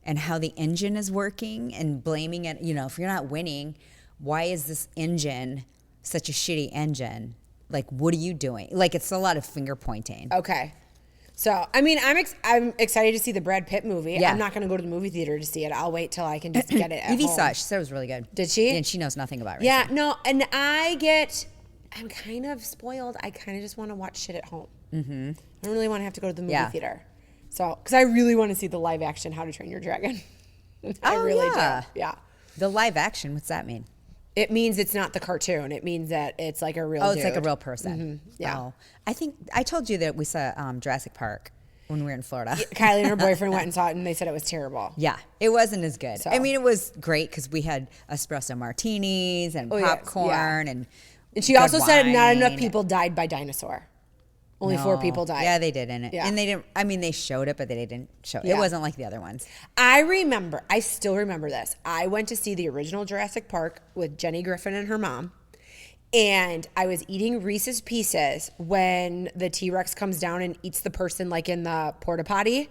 and how the engine is working and blaming it. You know, if you're not winning, why is this engine such a shitty engine? Like, what are you doing? Like, it's a lot of finger pointing. Okay. So, I mean, I'm excited to see the Brad Pitt movie. Yeah. I'm not going to go to the movie theater to see it. I'll wait till I can just get it at Evie home. saw it. She said it was really good. Did she? And she knows nothing about racing. Yeah, no, and I'm kind of spoiled. I kind of just want to watch shit at home. Mm-hmm. I don't really want to have to go to the movie theater. So, because I really want to see the live action How to Train Your Dragon. I really do. Yeah. The live action, what's that mean? It means it's not the cartoon. It means that it's like a real Oh, dude. it's like a real person. Mm-hmm. Yeah. Oh. I think I told you that we saw Jurassic Park when we were in Florida. Kylie and her boyfriend went and saw it, and they said it was terrible. Yeah, it wasn't as good. So. I mean, it was great because we had espresso martinis and popcorn and she also said wine. not enough people died by dinosaur. Only 4 people died. Yeah, they did in it. Yeah. And they didn't, I mean, they showed it, but they didn't show it. Yeah. It wasn't like the other ones. I still remember this. I went to see the original Jurassic Park with Jenny Griffin and her mom. And I was eating Reese's Pieces when the T-Rex comes down and eats the person like in the porta potty.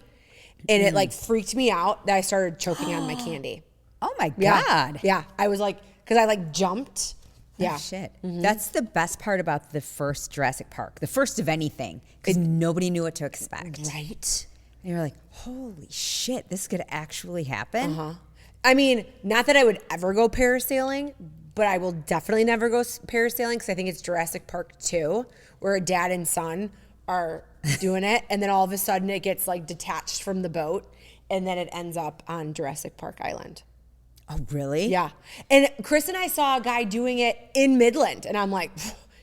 And it like freaked me out that I started choking on my candy. Oh my God. Yeah. I was like, because I like jumped. Yeah. Oh, shit. Mm-hmm. That's the best part about the first Jurassic Park, the first of anything, because nobody knew what to expect. Right. And you're like, holy shit, this could actually happen? Uh-huh. I mean, not that I would ever go parasailing, but I will definitely never go parasailing because I think it's Jurassic Park 2, where a dad and son are doing it, and then all of a sudden it gets like detached from the boat, and then it ends up on Jurassic Park Island. Oh, really? Yeah. And Chris and I saw a guy doing it in Midland, and I'm like,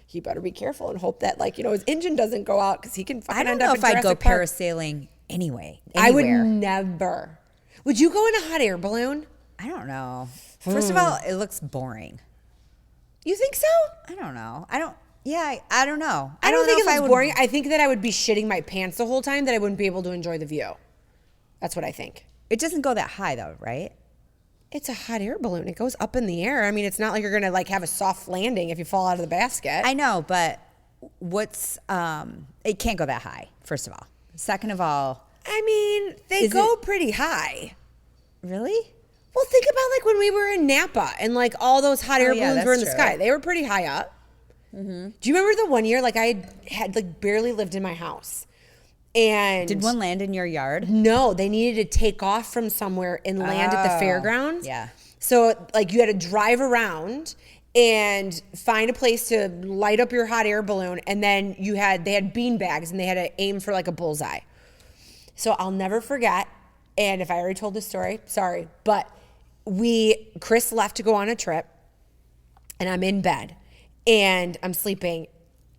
he better be careful and hope that, like, you know, his engine doesn't go out because he can fucking I don't end know up if in I'd go Jurassic Park. parasailing anyway. I would Anywhere. never. Would you go in a hot air balloon? I don't know. First of all, it looks boring. You think so? I don't know. I don't know. I don't think know it if looks boring. I think that I would be shitting my pants the whole time, that I wouldn't be able to enjoy the view. That's what I think. It doesn't go that high though, right? It's a hot air balloon. It goes up in the air. I mean, it's not like you're gonna like have a soft landing if you fall out of the basket. I know, but it can't go that high, first of all. Second of all, I mean, they go pretty high. really? Well, think about like when we were in Napa and like all those hot air balloons were in the true. sky. They were pretty high up. Mm-hmm. Do you remember the one year like I had like barely lived in my house? And Did one land in your yard? No, they needed to take off from somewhere and land at the fairgrounds. Yeah. So like you had to drive around and find a place to light up your hot air balloon, and then they had bean bags and they had to aim for like a bullseye. So I'll never forget. And if I already told this story, sorry, but Chris left to go on a trip, and I'm in bed and I'm sleeping,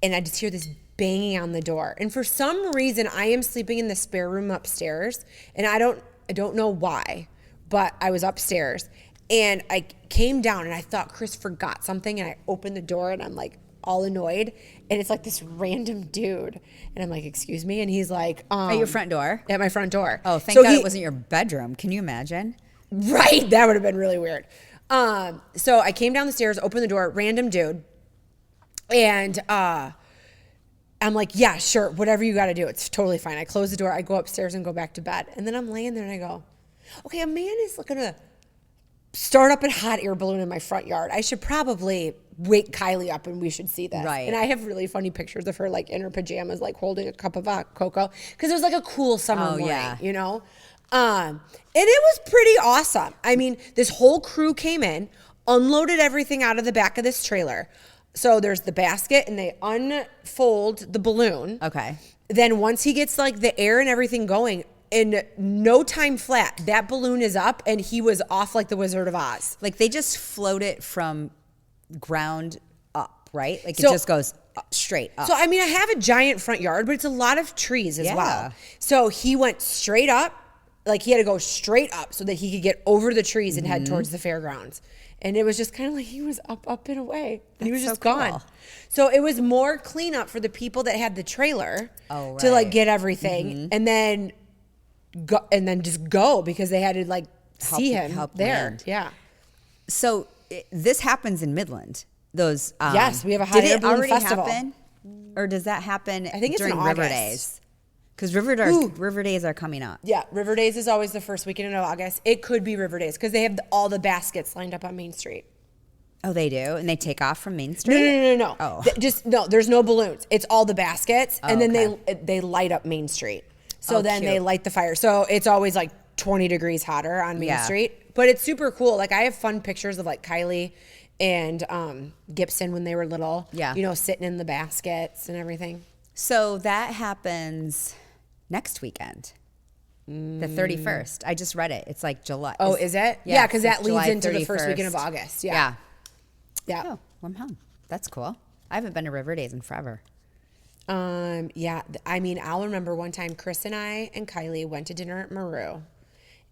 and I just hear this banging on the door. And for some reason, I am sleeping in the spare room upstairs, and I don't know why, but I was upstairs, and I came down, and I thought Chris forgot something, and I opened the door, and I'm like all annoyed, and it's like this random dude, and I'm like, excuse me, and he's like, At your front door? At my front door. Oh, thank God it wasn't your bedroom. Can you imagine? Right, that would have been really weird. So I came down the stairs, opened the door, random dude, and I'm like, yeah, sure, whatever you got to do, it's totally fine. I close the door, I go upstairs and go back to bed, and then I'm laying there and I go, okay, a man is looking to start up a hot air balloon in my front yard. I should probably wake Kylie up and we should see this. Right. And I have really funny pictures of her like in her pajamas, like holding a cup of cocoa, because it was like a cool summer morning, you know? And it was pretty awesome. I mean, this whole crew came in, unloaded everything out of the back of this trailer. So there's the basket, and they unfold the balloon. Okay. Then once he gets like the air and everything going, in no time flat, that balloon is up, and he was off like the Wizard of Oz. Like they just float it from ground up, right? Like it just goes up, straight up. So, I mean, I have a giant front yard, but it's a lot of trees as well. So he went straight up, like he had to go straight up so that he could get over the trees and head towards the fairgrounds. And it was just kind of like he was up and away. And he was just gone. Cool. So it was more cleanup for the people that had the trailer to like get everything and then just go because they had to like see him there. Land. Yeah. So this happens in Midland. Those yes, we have a hot air balloon festival. Happen, or does that happen? I think it's during in River August. Days. Because River Days are coming up. Yeah, River Days is always the first weekend in August. It could be River Days because they have all the baskets lined up on Main Street. Oh, they do? And they take off from Main Street? No. Oh. There's no balloons. It's all the baskets, and then they light up Main Street. So then cute. they light the fire. So it's always like 20 degrees hotter on Main Street. But it's super cool. Like I have fun pictures of like Kylie and Gibson when they were little. Yeah. You know, sitting in the baskets and everything. So that happens next weekend, the 31st. I just read it. It's like July. Oh, is it? Yeah, because that leads July into the 31st. first weekend of August. Yeah. Oh, I'm home. That's cool. I haven't been to River Days in forever. Yeah. I mean, I'll remember one time Chris and I and Kylie went to dinner at Maru,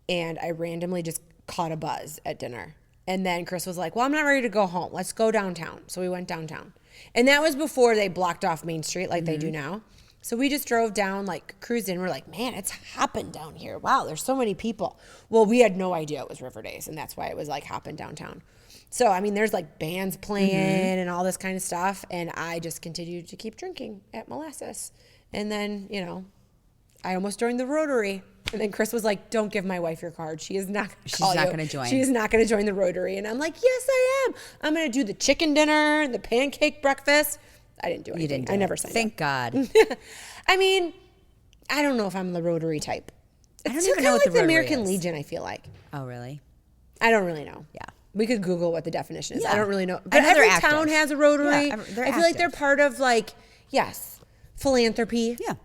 and I randomly just caught a buzz at dinner. And then Chris was like, well, I'm not ready to go home. Let's go downtown. So we went downtown. And that was before they blocked off Main Street like they do now. So we just drove down, like cruised in. We're like, man, it's hopping down here. Wow, there's so many people. Well, we had no idea it was River Days, and that's why it was like hopping downtown. So, I mean, there's like bands playing and all this kind of stuff. And I just continued to keep drinking at Molasses. And then, you know, I almost joined the Rotary. And then Chris was like, don't give my wife your card. She is not going to join. She is not going to join the Rotary. And I'm like, yes, I am. I'm going to do the chicken dinner and the pancake breakfast. I didn't do anything. You didn't. I never signed up. Thank God. I mean, I don't know if I'm the Rotary type. I don't It's even kind know of what like the the Rotary American is. Legion, I feel like. Oh, really? I don't really know. Yeah. We could Google what the definition is. Yeah. I don't really know. I But know they're every active. town has a Rotary. Yeah, they're I feel like they're active. part of like, yes, philanthropy. Yeah.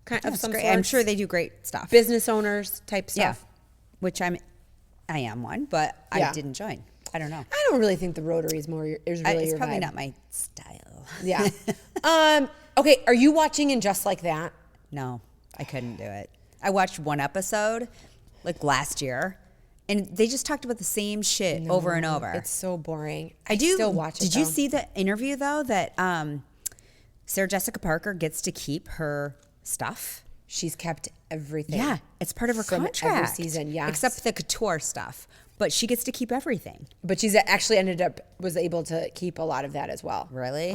Kind of That's some great. sort. I'm sure they do great stuff. Business owners type stuff. Yeah. Which I am one, but Yeah. I didn't join. I don't know. I don't really think the Rotary is really It's your probably vibe. not my style. Yeah. Okay. Are you watching And Just Like That? No, I couldn't do it. I watched one episode like last year, and they just talked about the same shit over and over. It's so boring. I do still watch it. Did you though. see the interview though that Sarah Jessica Parker gets to keep her stuff? She's kept everything. Yeah, it's part of her From every contract. season, yes. Except the couture stuff, but she gets to keep everything. But she's actually was able to keep a lot of that as well. Really?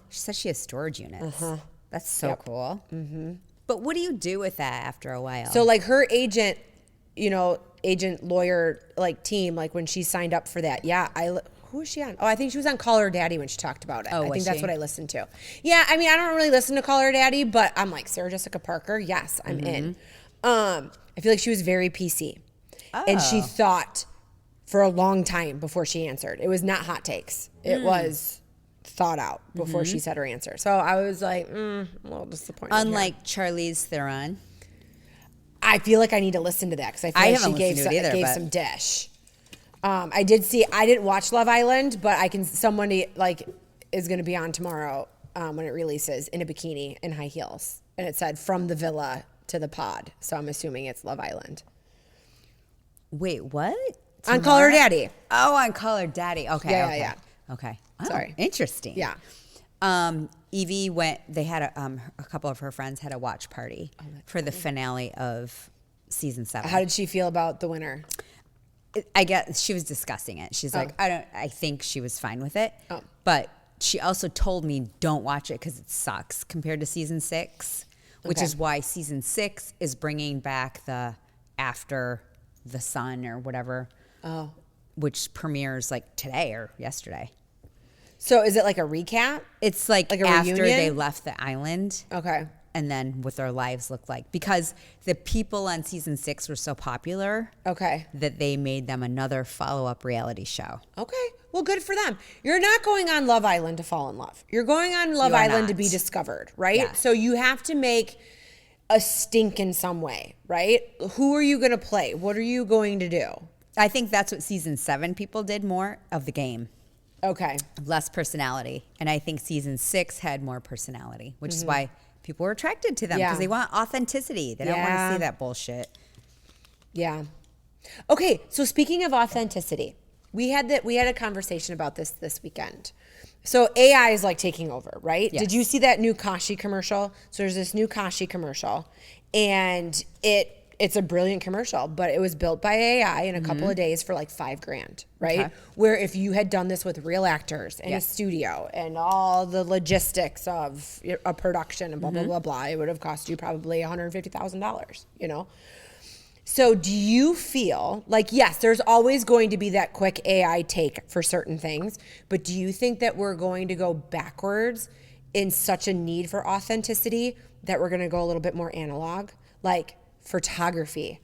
She says she has storage units. That's so cool. But what do you do with that after a while? So like her agent, lawyer, like team, like when she signed up for that. Yeah. Who was she on? Oh, I think she was on Call Her Daddy when she talked about it. Oh, I was think that's she? what I listened to. Yeah. I mean, I don't really listen to Call Her Daddy, but I'm like, Sarah Jessica Parker. Yes, I'm in. I feel like she was very PC. And she thought for a long time before she answered. It was not hot takes. It was thought out before she said her answer. So I was like, a little disappointed. unlike Charlize Theron. I feel like I need to listen to that because I feel like haven't she gave, listened to it either, gave but- some dish. I didn't watch Love Island, but somebody like is going to be on tomorrow when it releases in a bikini and high heels. And it said from the villa to the pod. So I'm assuming it's Love Island. Wait, what? On Call Her Daddy. Oh, on Call Her Daddy. Okay. Yeah, okay. yeah. Okay. Oh, Sorry. Interesting. Yeah. Evie went. They had a couple of her friends had a watch party for the finale of season 7. How did she feel about the winner? I guess she was discussing it. She's like, I think she was fine with it. Oh. But she also told me don't watch it because it sucks compared to season 6, which Okay. is why season 6 is bringing back the After the Sun or whatever. Oh. Which premieres like today or yesterday. So is it like a recap? It's like a after reunion? they left the island. Okay. And then what their lives look like. Because the people on season 6 were so popular Okay. that they made them another follow-up reality show. Okay. Well, good for them. You're not going on Love Island to fall in love. You're going on Love You are Island to not. be discovered, right? Yeah. So you have to make a stink in some way, right? Who are you going to play? What are you going to do? I think that's what season 7 people did more of the game. Okay. Less personality. And I think season 6 had more personality, which is why people were attracted to them Yeah. because they want authenticity. They don't want to Yeah. see that bullshit. Yeah. Okay, so speaking of authenticity, we had a conversation about this weekend. So AI is like taking over, right? Yes. Did you see that new Kashi commercial? So there's this new Kashi commercial, and it's a brilliant commercial, but it was built by AI in a couple of days for like $5,000, right? Okay. Where if you had done this with real actors in a Yes. studio and all the logistics of a production and blah, blah, blah, blah, it would have cost you probably $150,000, you know? So do you feel like, yes, there's always going to be that quick AI take for certain things, but do you think that we're going to go backwards in such a need for authenticity that we're going to go a little bit more analog? Like photography,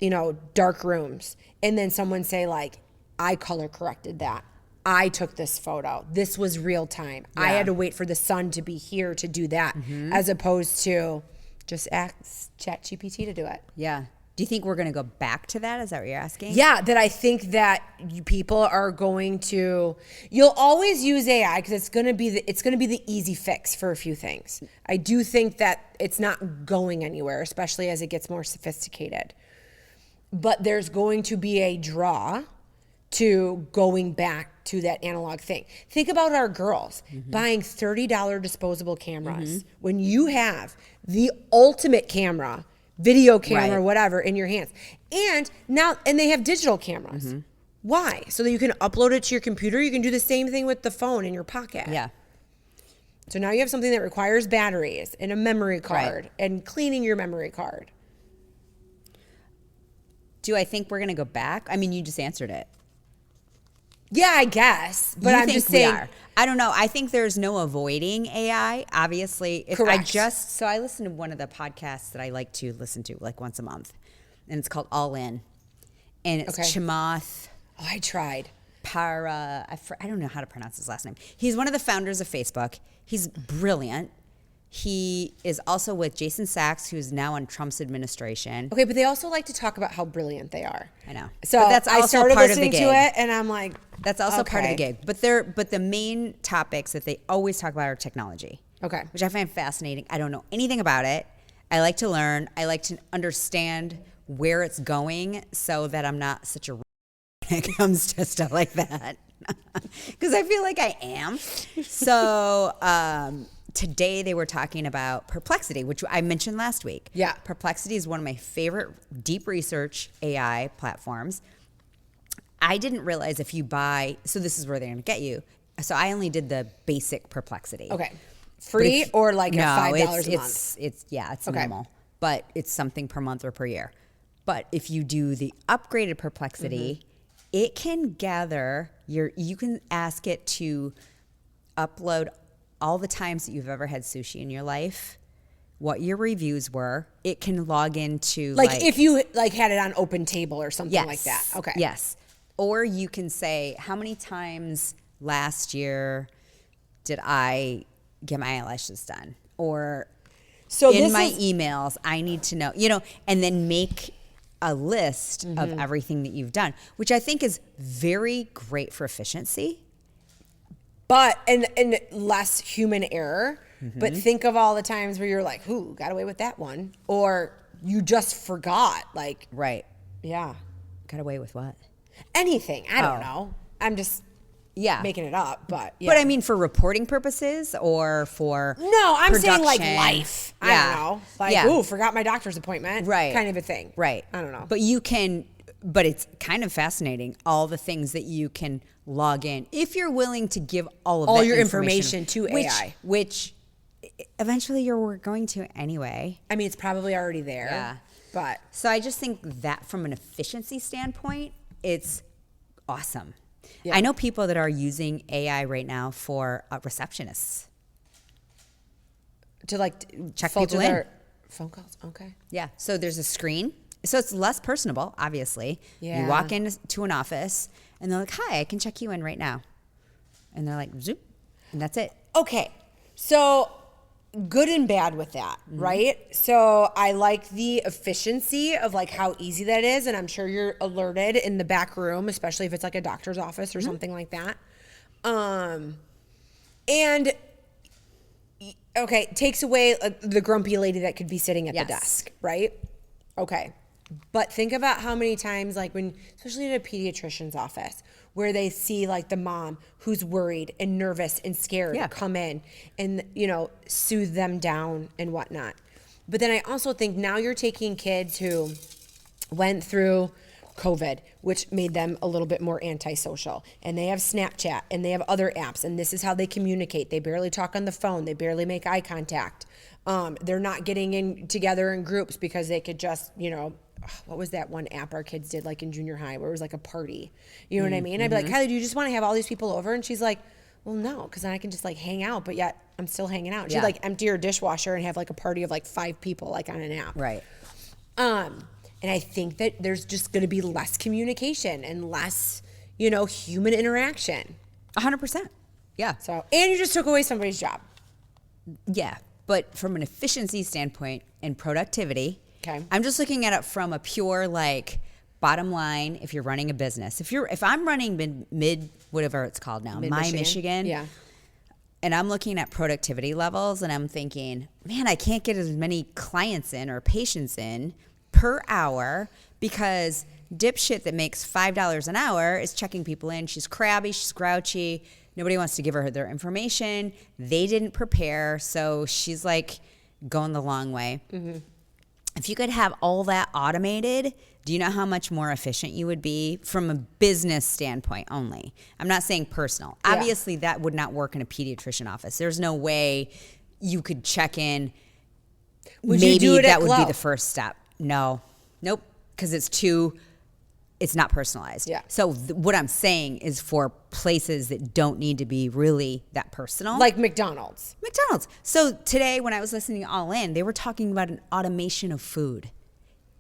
you know, dark rooms, and then someone say like, I color corrected that. I took this photo. This was real time. I had to wait for the sun to be here to do that, as opposed to just ask ChatGPT to do it. Yeah. Do you think we're going to go back to that? Is that what you're asking? Yeah, that I think that people are going to. You'll always use AI because it's going to be the easy fix for a few things. I do think that it's not going anywhere, especially as it gets more sophisticated. But there's going to be a draw to going back to that analog thing. Think about our girls buying $30 disposable cameras when you have the ultimate camera, video camera, Right. whatever, in your hands. And they have digital cameras. Why? So that you can upload it to your computer. You can do the same thing with the phone in your pocket. Yeah. So now you have something that requires batteries and a memory card and cleaning your memory card. Do I think we're going to go back? I mean, you just answered it. Yeah, I guess. But You I'm think just we saying. are. I don't know. I think there's no avoiding AI. Obviously, Correct. I listened to one of the podcasts that I like to listen to like once a month, and it's called All In, and it's Chamath Oh, I tried. Para. I don't know how to pronounce his last name. He's one of the founders of Facebook. He's brilliant. He is also with Jason Sachs, who's now on Trump's administration. Okay, but they also like to talk about how brilliant they are. I know. So But that's I also started part of the listening to gig. it, and I'm like, That's also part of the okay. gig. But the main topics that they always talk about are technology. Okay. Which I find fascinating. I don't know anything about it. I like to learn. I like to understand where it's going so that I'm not such a when it comes to stuff like that. Because I feel like I am. So today they were talking about Perplexity, which I mentioned last week. Yeah. Perplexity is one of my favorite deep research AI platforms. I didn't realize if you buy, so this is where they're going to get you. So I only did the basic Perplexity. okay, free or like No, $5 a it's month? it's Okay. minimal, but it's something per month or per year. But if you do the upgraded Perplexity, it can gather you can ask it to upload all the times that you've ever had sushi in your life, what your reviews were. It can log into Like if you like had it on Open Table or something like that. Okay. Yes. Or you can say, how many times last year did I get my eyelashes done? Or So in this my is, emails, I need to know, and then make a list of everything that you've done, which I think is very great for efficiency. but and less human error. But think of all the times where you're like, "Ooh, got away with that one," or you just forgot. Like, Right. yeah, Got away with what? anything. I don't Oh. know. I'm just Yeah. making it up, but yeah. But I mean, for reporting purposes or for No, I'm saying like production. life. I Yeah. don't know. Like, Yeah. ooh, forgot my doctor's appointment. Right. Kind of a thing. Right. I don't know. But but it's kind of fascinating, all the things that you can log in if you're willing to give all of All that your information to which, AI. Which eventually you're going to anyway. I mean, it's probably already there. Yeah. But So I just think that from an efficiency standpoint, it's awesome. Yeah. I know people that are using AI right now for receptionists. to like Check filter people in. their phone calls. Okay. Yeah. So there's a screen. So it's less personable, obviously. Yeah. You walk into an office and they're like, hi, I can check you in right now. And they're like, zoop. And that's it. Okay. So good and bad with that, right? So I like the efficiency of like how easy that is. And I'm sure you're alerted in the back room, especially if it's like a doctor's office or something like that. And okay, takes away the grumpy lady that could be sitting at Yes. the desk, right? Okay. But think about how many times, like when, especially at a pediatrician's office, where they see like the mom who's worried and nervous and scared come in and, you know, soothe them down and whatnot. But then I also think now you're taking kids who went through COVID, which made them a little bit more antisocial. And they have Snapchat and they have other apps, and this is how they communicate. They barely talk on the phone. They barely make eye contact. They're not getting in together in groups because they could just, you know, what was that one app our kids did like in junior high where it was like a party? You know what I mean? I'd be like, Kylie, do you just want to have all these people over? And she's like, well, no, because then I can just like hang out, but yet I'm still hanging out. She'd like empty her dishwasher and have like a party of like 5 people like on an app. Right. And I think that there's just going to be less communication and less, you know, human interaction. 100%. Yeah. So, and you just took away somebody's job. Yeah. But from an efficiency standpoint and productivity, okay, I'm just looking at it from a pure like bottom line. If you're running a business, if I'm running mid whatever it's called now, Michigan, yeah, and I'm looking at productivity levels, and I'm thinking, man, I can't get as many clients in or patients in per hour because dipshit that makes $5 an hour is checking people in. She's crabby, she's grouchy. Nobody wants to give her their information. They didn't prepare, so she's like going the long way. Mm-hmm. If you could have all that automated, do you know how much more efficient you would be from a business standpoint only? I'm not saying personal. Yeah. Obviously, that would not work in a pediatrician office. There's no way you could check in. Maybe that would be the first step. No. Nope. Because it's not personalized. Yeah. So what I'm saying is for places that don't need to be really that personal. Like McDonald's. So today when I was listening to All In, they were talking about an automation of food.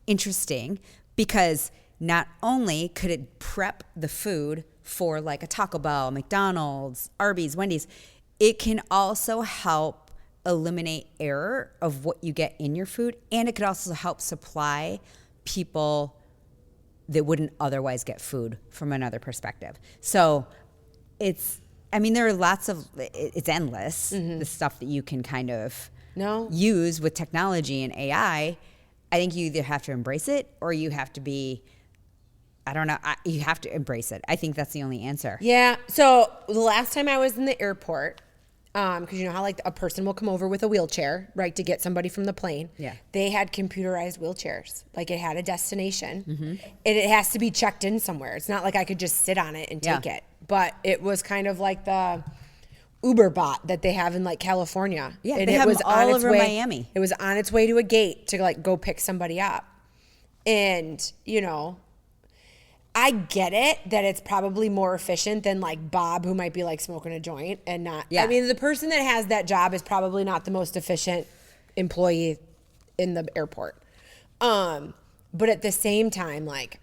Interesting, because not only could it prep the food for like a Taco Bell, McDonald's, Arby's, Wendy's, it can also help eliminate error of what you get in your food, and it could also help supply people that wouldn't otherwise get food from another perspective. So it's endless, the stuff that you can kind of use with technology and AI. I think you either have to embrace it or you have to be, you have to embrace it. I think that's the only answer. Yeah. So the last time I was in the airport, because you know how like a person will come over with a wheelchair, right, to get somebody from the plane. Yeah. They had computerized wheelchairs. Like it had a destination. And it has to be checked in somewhere. It's not like I could just sit on it and take it. But it was kind of like the Uber bot that they have in like California. Yeah, and they have them all over Miami. It was on its way to a gate to like go pick somebody up. And, you know, I get it that it's probably more efficient than like Bob, who might be like smoking a joint and not. Yeah. I mean, the person that has that job is probably not the most efficient employee in the airport. But at the same time, like,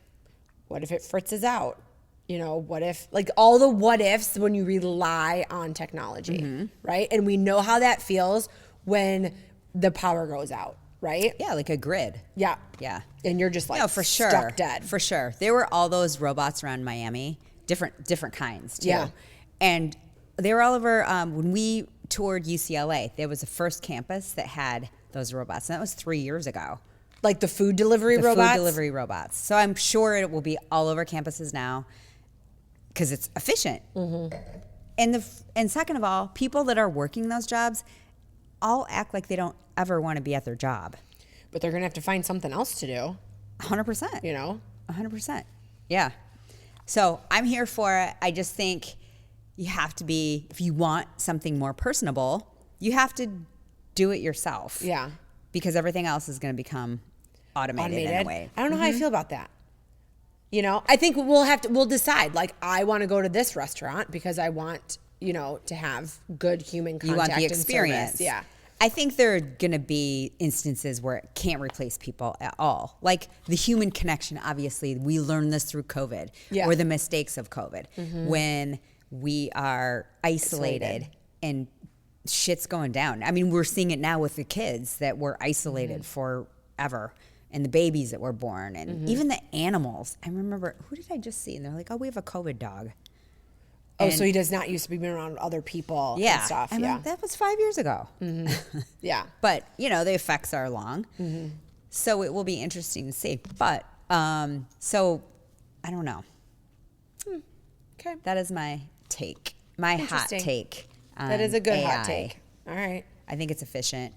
what if it fritzes out? You know, what if, like all the what ifs when you rely on technology, right? And we know how that feels when the power goes out. Right? Yeah, like a grid. Yeah. Yeah. And you're just like stuck dead. For sure. There were all those robots around Miami, different kinds too. Yeah. And they were all over, when we toured UCLA, there was the first campus that had those robots. And that was 3 years ago. Like the food delivery robots? Food delivery robots. So I'm sure it will be all over campuses now because it's efficient. And second of all, people that are working those jobs all act like they don't ever want to be at their job. But they're going to have to find something else to do. 100%. You know? 100%. Yeah. So I'm here for it. I just think you have to be, if you want something more personable, you have to do it yourself. Yeah. Because everything else is going to become automated in a way. I don't know how I feel about that. You know, I think we'll decide. Like, I want to go to this restaurant because I want, you know, to have good human contact. You want the experience. And yeah. I think there are going to be instances where it can't replace people at all. Like the human connection, obviously, we learned this through COVID or the mistakes of COVID. When we are isolated and shit's going down. I mean, we're seeing it now with the kids that were isolated forever and the babies that were born and even the animals. I remember, who did I just see? And they're like, oh, we have a COVID dog. Oh, so he does not used to be around other people and stuff. Like, that was 5 years ago. Yeah. But, you know, the effects are long. So it will be interesting to see. But so I don't know. Okay. That is my take. My hot Interesting. take. That is a good AI. hot take. All right. I think it's efficient.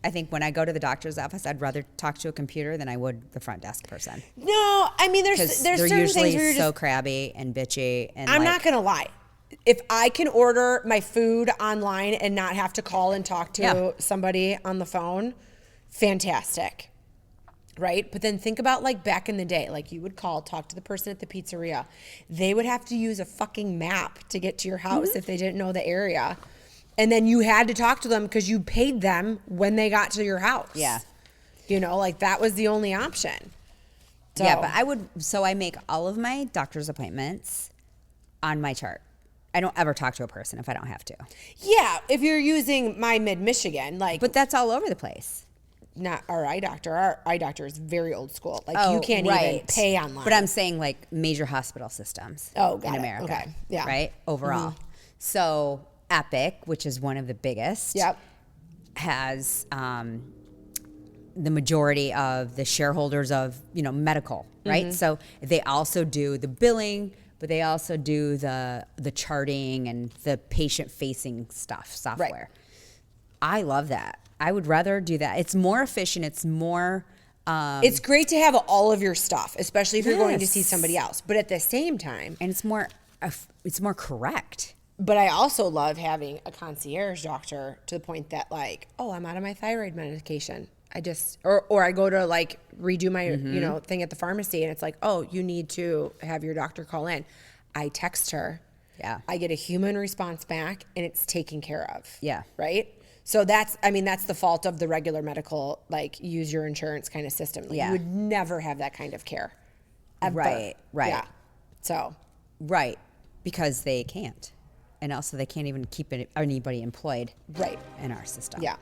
I think when I go to the doctor's office, I'd rather talk to a computer than I would the front desk person. No, I mean, there's They're certain usually things where you're so just, crabby and bitchy. And I'm not going to lie. If I can order my food online and not have to call and talk to somebody on the phone, fantastic. Right? But then think about like back in the day, like you would talk to the person at the pizzeria. They would have to use a fucking map to get to your house if they didn't know the area. And then you had to talk to them because you paid them when they got to your house. Yeah. You know, like that was the only option. So, Yeah, but I make all of my doctor's appointments on my chart. I don't ever talk to a person if I don't have to. yeah, if you're using my Mid-Michigan, like, But that's all over the place. not our eye doctor. Our eye doctor is very old school. Like you can't even pay online. But I'm saying like major hospital systems in America. Okay. Yeah. Right? Overall. So Epic, which is one of the biggest, Yep. has the majority of the shareholders of, medical, right? So they also do the billing, but they also do the charting and the patient-facing software. Right. I love that. I would rather do that. It's more efficient. It's more... It's great to have all of your stuff, especially if you're going to see Yes. somebody else. But at the same time, and it's more correct. but I also love having a concierge doctor to the point that like, oh, I'm out of my thyroid medication. I just, or I go to like redo my, thing at the pharmacy and it's like, oh, you need to have your doctor call in. I text her. Yeah. I get a human response back and it's taken care of. Yeah. Right? So that's the fault of the regular medical, like use your insurance kind of system. Like, Yeah. You would never have that kind of care. Ever. Right. Yeah. So. Right. Because they can't. And also they can't even keep anybody employed Right. in our system. Yeah.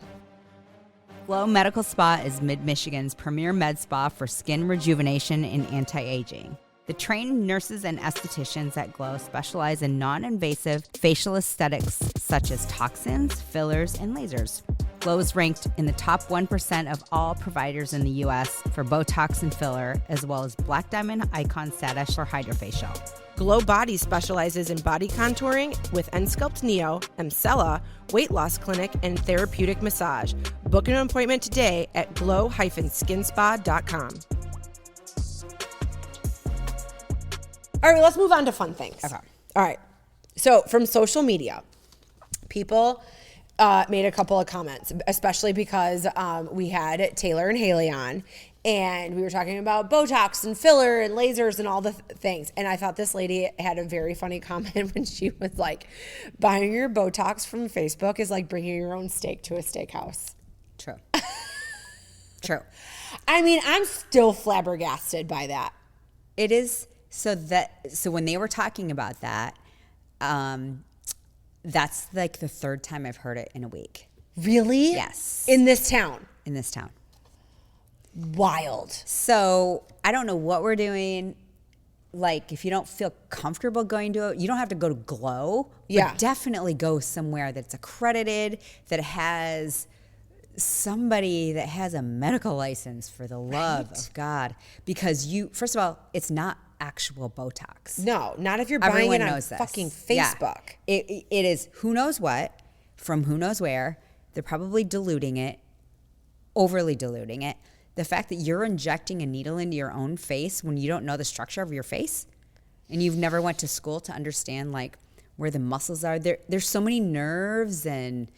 Glow Medical Spa is Mid-Michigan's premier med spa for skin rejuvenation and anti-aging. The trained nurses and estheticians at Glow specialize in non-invasive facial aesthetics such as toxins, fillers, and lasers. Glow is ranked in the top 1% of all providers in the U.S. for Botox and filler, as well as Black Diamond Icon status for Hydrofacial. Glow Body specializes in body contouring with Ensculpt Neo, Emcella, weight loss clinic, and therapeutic massage. Book an appointment today at glow-skinspa.com. All right, let's move on to fun things. Okay. All right. So from social media, people made a couple of comments, especially because we had Taylor and Haley on, and we were talking about Botox and filler and lasers and all the things. And I thought this lady had a very funny comment when she was like, buying your Botox from Facebook is like bringing your own steak to a steakhouse. True. True. I mean, I'm still flabbergasted by that. It is so when they were talking about that, that's like the third time I've heard it in a week. Really? Yes. In this town? In this town. Wild. So I don't know what we're doing. Like, if you don't feel comfortable going to it, you don't have to go to Glow. But Yeah. definitely go somewhere that's accredited, that has somebody that has a medical license, for the love of God. Because first of all, it's not actual Botox. No, not if you're buying Everyone it on knows this. fucking Yeah. Facebook. It is who knows what from who knows where. They're probably diluting it, overly diluting it. The fact that you're injecting a needle into your own face when you don't know the structure of your face and you've never went to school to understand like where the muscles are. There's so many nerves and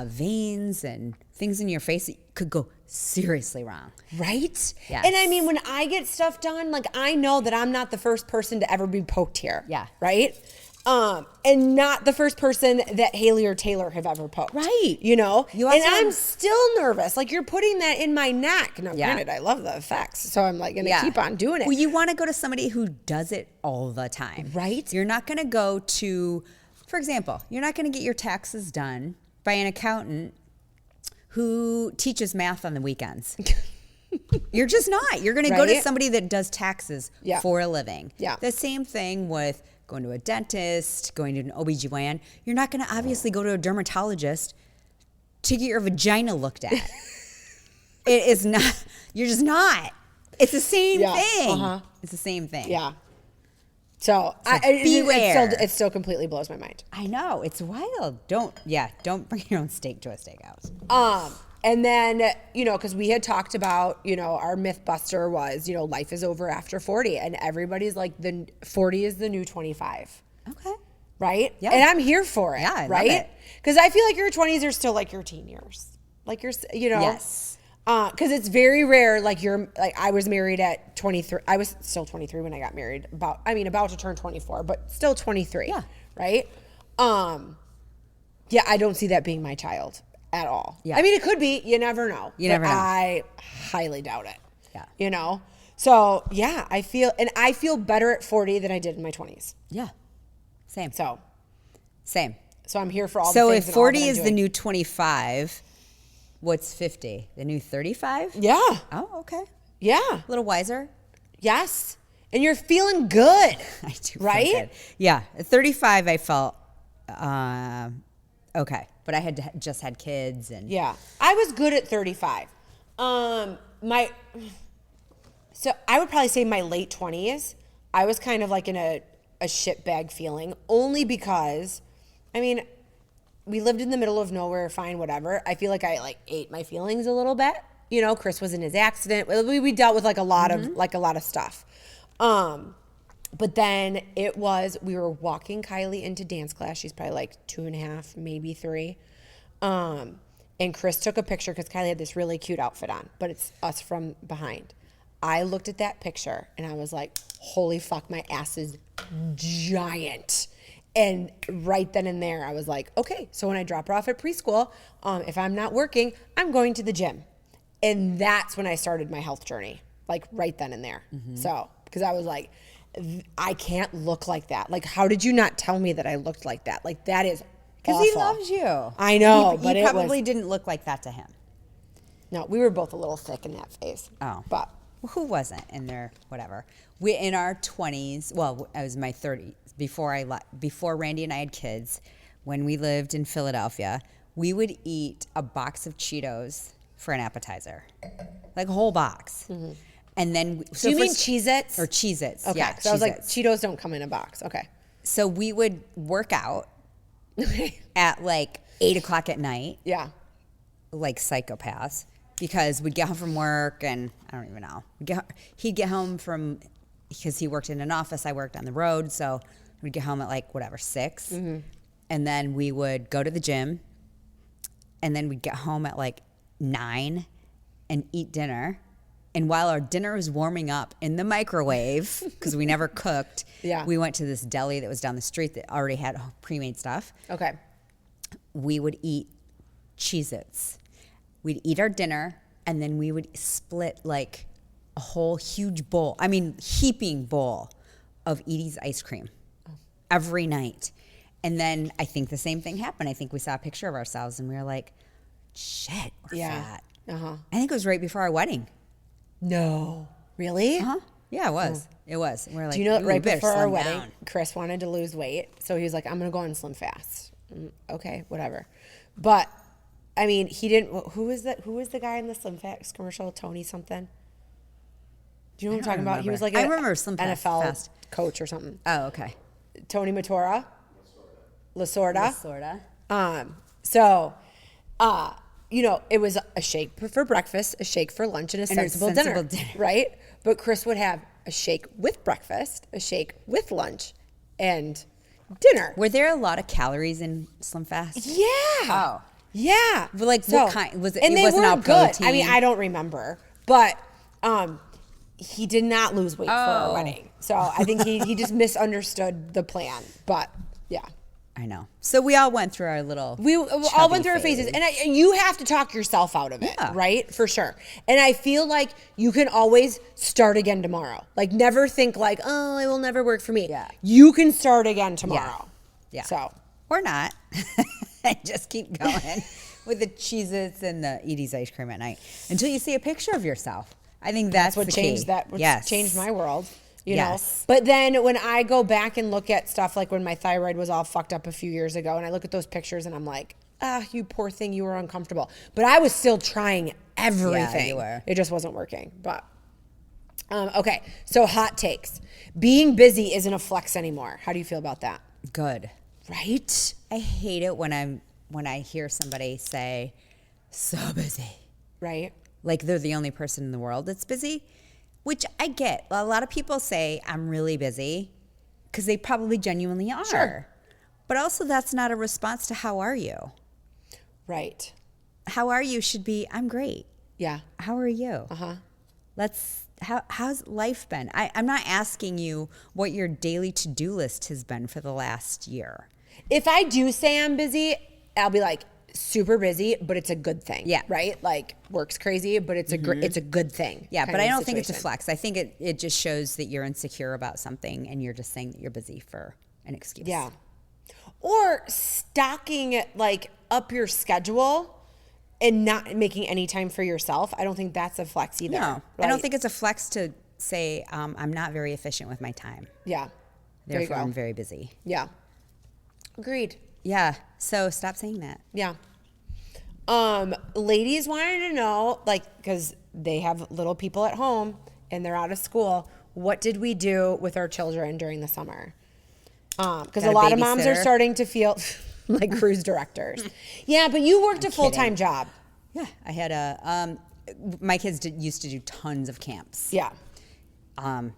veins and things in your face that could go seriously wrong. Right? Yes. And I mean, when I get stuff done, like I know that I'm not the first person to ever be poked here. Yeah. Right? And not the first person that Haley or Taylor have ever poked. Right. You know? You also and I'm have- still nervous. Like you're putting that in my neck. Now, Yeah. granted, I love the effects. So I'm like going to keep on doing it. Well, you want to go to somebody who does it all the time. Right. You're not going to go to, for example, you're not going to get your taxes done by an accountant who teaches math on the weekends. You're just not. You're going to go to Right. somebody that does taxes Yeah. for a living. Yeah. The same thing with going to a dentist, going to an OBGYN. You're not going to obviously go to a dermatologist to get your vagina looked at. It is not. You're just not. It's the same thing. It's the same thing. Yeah. So beware. It still completely blows my mind. I know. It's wild. Don't bring your own steak to a steakhouse. And then, because we had talked about, our Mythbuster was, life is over after 40. And everybody's like, 40 is the new 25. Okay. Right? Yeah. And I'm here for it. Yeah, I right? love it. Because I feel like your 20s are still like your teen years. Like Yes. Because it's very rare. I was married at 23. I was still 23 when I got married. About to turn 24, but still 23. Yeah. Right? Yeah, I don't see that being my child at all. Yeah. I mean, it could be. You never know. You never know. I highly doubt it. Yeah. So yeah, I feel better at 40 than I did in my 20s. Yeah. Same. Same. So I'm here for all the So things. if 40 is the new 25, what's 50? The new 35? Yeah. Oh, okay. Yeah. A little wiser. Yes. And you're feeling good. I do. Right? Feel good. Yeah. At 35, I felt okay. But I had just had kids and. Yeah. I was good at 35. So I would probably say my late 20s, I was kind of like in a shitbag feeling, only because, we lived in the middle of nowhere, fine, whatever. I feel like I ate my feelings a little bit. Chris was in his accident. We dealt with a lot of stuff. But then we were walking Kylie into dance class. She's probably 2.5, maybe 3. And Chris took a picture because Kylie had this really cute outfit on, but it's us from behind. I looked at that picture and I was like, holy fuck, my ass is giant. And right then and there, I was like, okay, so when I drop her off at preschool, if I'm not working, I'm going to the gym. And that's when I started my health journey, right then and there. Mm-hmm. So, because I was like, I can't look like that. How did you not tell me that I looked like that? That is because he loves you. I know, but he probably didn't look like that to him. No, we were both a little thick in that phase. Oh. But who wasn't in their whatever? We in our 20s. Well, I was in my 30s before Randy and I had kids. When we lived in Philadelphia, we would eat a box of Cheetos for an appetizer, a whole box. Mm-hmm. And then, so you mean Cheez-Its? Or Cheez-Its? Okay. Yeah. So I was like, Cheetos don't come in a box. Okay. So we would work out at 8 o'clock at night. Yeah. Like psychopaths. Because we'd get home from work and I don't even know. He'd get home because he worked in an office, I worked on the road. So we'd get home at 6. Mm-hmm. And then we would go to the gym. And then we'd get home at 9 and eat dinner. And while our dinner was warming up in the microwave, because we never cooked, we went to this deli that was down the street that already had pre-made stuff. Okay. We would eat Cheez-Its. We'd eat our dinner, and then we would split a whole huge bowl, heaping bowl of Edie's ice cream every night. And then I think the same thing happened. I think we saw a picture of ourselves, and we were like, shit, we're fat. Uh-huh. I think it was right before our wedding. No. Really? Uh-huh. Yeah, it was. Oh. It was. We're like, do you know that right before our wedding, down. Chris wanted to lose weight. So he was like, I'm going to go on Slim Fast. Okay, whatever. But, he didn't. Who was that? Who was the guy in the Slim Fast commercial? Tony something? Do you know what I'm talking about? He was I remember Slim NFL Fast coach or something. Oh, okay. Tony Matora? Lasorda. It was a shake for breakfast, a shake for lunch, and a sensible dinner, right? But Chris would have a shake with breakfast, a shake with lunch, and dinner. Were there a lot of calories in Slim Fast? Yeah. Oh. Yeah. But what kind? Was it? And it wasn't all protein. Good. I don't remember. But he did not lose weight for our wedding. So I think he just misunderstood the plan. But, yeah. I know. So we all went through our little. We all went through our phases, and you have to talk yourself out of it, right? For sure. And I feel like you can always start again tomorrow. Never think oh, it will never work for me. Yeah. You can start again tomorrow. Yeah. So or not. Just keep going with the Cheez-Its and the Edie's ice cream at night until you see a picture of yourself. I think that's what changed that. What changed my world. You know, Yes. but then when I go back and look at stuff when my thyroid was all fucked up a few years ago, and I look at those pictures and I'm like, you poor thing, you were uncomfortable. But I was still trying everything. Yeah, you were. It just wasn't working. But okay, so hot takes. Being busy isn't a flex anymore. How do you feel about that? Good. Right? I hate it when I hear somebody say, so busy. Right? Like they're the only person in the world that's busy, which I get. A lot of people say, I'm really busy, because they probably genuinely are. Sure. But also that's not a response to how are you? Right. How are you should be, I'm great. Yeah. How are you? Uh-huh. How's life been? I'm not asking you what your daily to-do list has been for the last year. If I do say I'm busy, I'll be like super busy, but it's a good thing. Yeah. Right? Like work's crazy, but it's it's a good thing. Yeah, kind but of I don't think it's a situation. flex. I think it just shows that you're insecure about something and you're just saying that you're busy for an excuse. Yeah. Or stocking like up your schedule and not making any time for yourself. I don't think that's a flex either. No, I Like, don't think it's a flex to say I'm not very efficient with my time. Yeah. There you Therefore, go. I'm very busy. Yeah. Agreed. Yeah, so stop saying that. Yeah. Ladies wanted to know, like, because they have little people at home and they're out of school, what did we do with our children during the summer? Because Got a a lot of moms are babysitter? starting to feel like cruise directors. Yeah, but you worked a full-time job. Yeah, I had my kids used to do tons of camps. Yeah.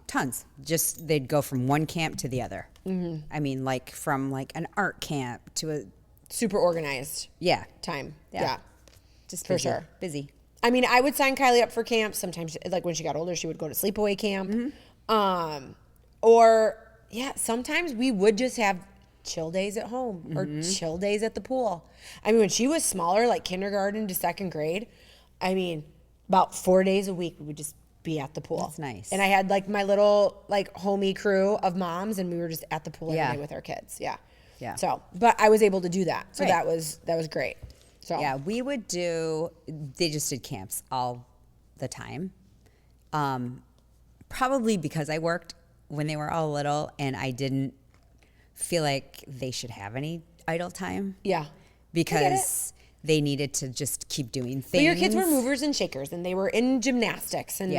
Tons. Just they'd go from one camp to the other. Mm-hmm. I mean, like from like an art camp to a Super organized time. Yeah. just For busy, sure. busy. I mean, I would sign Kylie up for camp. Sometimes, like when she got older, she would go to sleepaway camp. Or, yeah, sometimes we would just have chill days at home or chill days at the pool. I mean, when she was smaller, like kindergarten to second grade, I mean, about 4 days a week, we would just be at the pool. That's nice. And I had like my little like homie crew of moms, and we were just at the pool every day with our kids. Yeah. Yeah. So, but I was able to do that. So Right. that was great. So Yeah, we would they just did camps all the time. Probably because I worked when they were all little and I didn't feel like they should have any idle time. Yeah. Because they needed to just keep doing things. But your kids were movers and shakers and they were in gymnastics and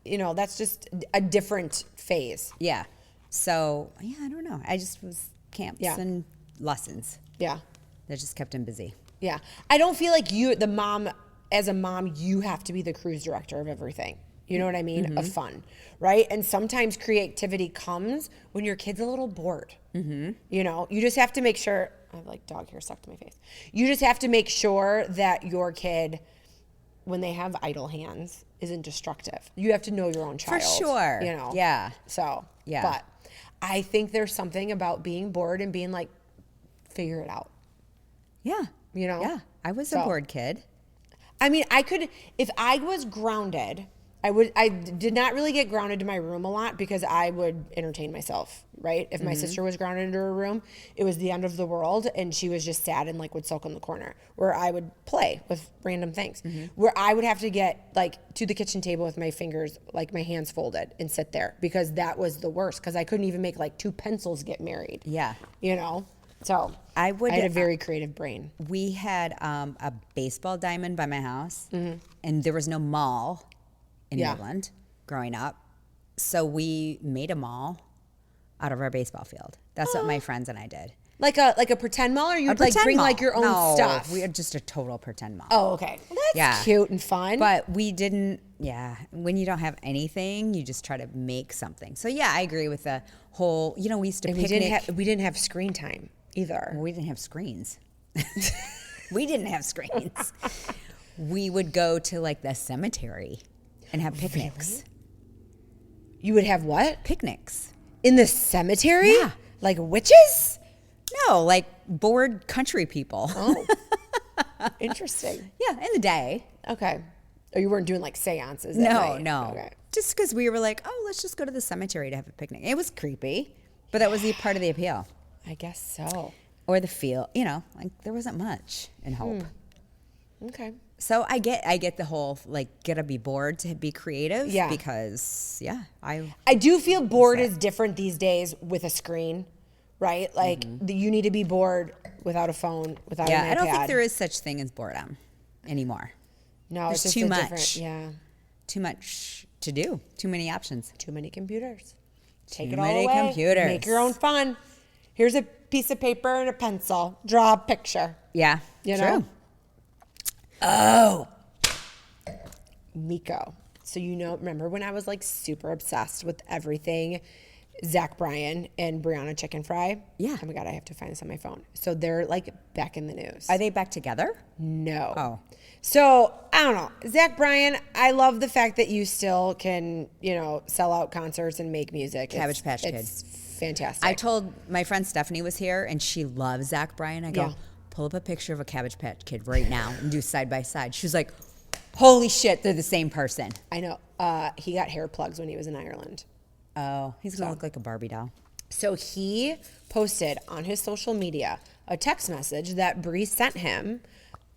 you know, that's just a different phase. Yeah. So, yeah, I don't know. I just was camps and lessons. Yeah. That just kept him busy. Yeah. I don't feel like as a mom, you have to be the cruise director of everything. You know what I mean? Of fun, right? And sometimes creativity comes when your kid's a little bored. You know, you just have to make sure, I have like dog hair stuck to my face. You just have to make sure that your kid, when they have idle hands, isn't destructive. You have to know your own child. For sure. You know? Yeah. So, Yeah. But I think there's something about being bored and being like, figure it out. Yeah. You know? Yeah. I was a So- bored kid. I mean, I could, if I was grounded, I did not really get grounded to my room a lot because I would entertain myself, right? If my sister was grounded into her room, it was the end of the world and she was just sad and like would sulk in the corner, where I would play with random things, where I would have to get like to the kitchen table with my fingers, like my hands folded and sit there because that was the worst because I couldn't even make like two pencils get married. Yeah. You know? So I had a very creative brain. We had a baseball diamond by my house, and there was no mall in Midland growing up. So we made a mall out of our baseball field. That's what my friends and I did. Like a pretend mall, or you'd like bring like your own stuff? We had just a total pretend mall. Oh, okay. Well, that's cute and fun. But we didn't, when you don't have anything, you just try to make something. So yeah, I agree with the whole, we used to picnic. We didn't have screen time either. We didn't have screens. We didn't have screens. We would go to like the cemetery and have picnics. You would have what? Picnics. In the cemetery? Yeah. Like witches? No, like bored country people. Oh. Interesting. Yeah, in the day. Okay. Oh, you weren't doing like seances at night? No. Okay. Just because we were like, oh, let's just go to the cemetery to have a picnic. It was creepy, but that was the part of the appeal. I guess so. Or the feel, like there wasn't much in Hope. Okay. So I get the whole like gotta be bored to be creative. Yeah. Because I do feel bored is different these days with a screen, right? Like you need to be bored without a phone, without an iPad. I don't think there is such thing as boredom anymore. No, There's it's just too a much. different, yeah. Too much to do. Too many options. Too many computers. Take Too it all many away. computers. Make your own fun. Here's a piece of paper and a pencil. Draw a picture. Yeah, You true. know? Oh. Meko. So remember when I was like super obsessed with everything Zach Bryan and Brianna Chicken Fry? Yeah. Oh my God, I have to find this on my phone. So they're like back in the news. Are they back together? No. Oh. So I don't know. Zach Bryan, I love the fact that you still can, sell out concerts and make music. Cabbage Patch Kid. It's fantastic. I told my friend Stephanie was here and she loves Zach Bryan. I go, Yeah. pull up a picture of a Cabbage Patch Kid right now and do side by side. She was like, holy shit, they're the same person. I know. He got hair plugs when he was in Ireland. Oh, he's going to look like a Barbie doll. So he posted on his social media a text message that Bree sent him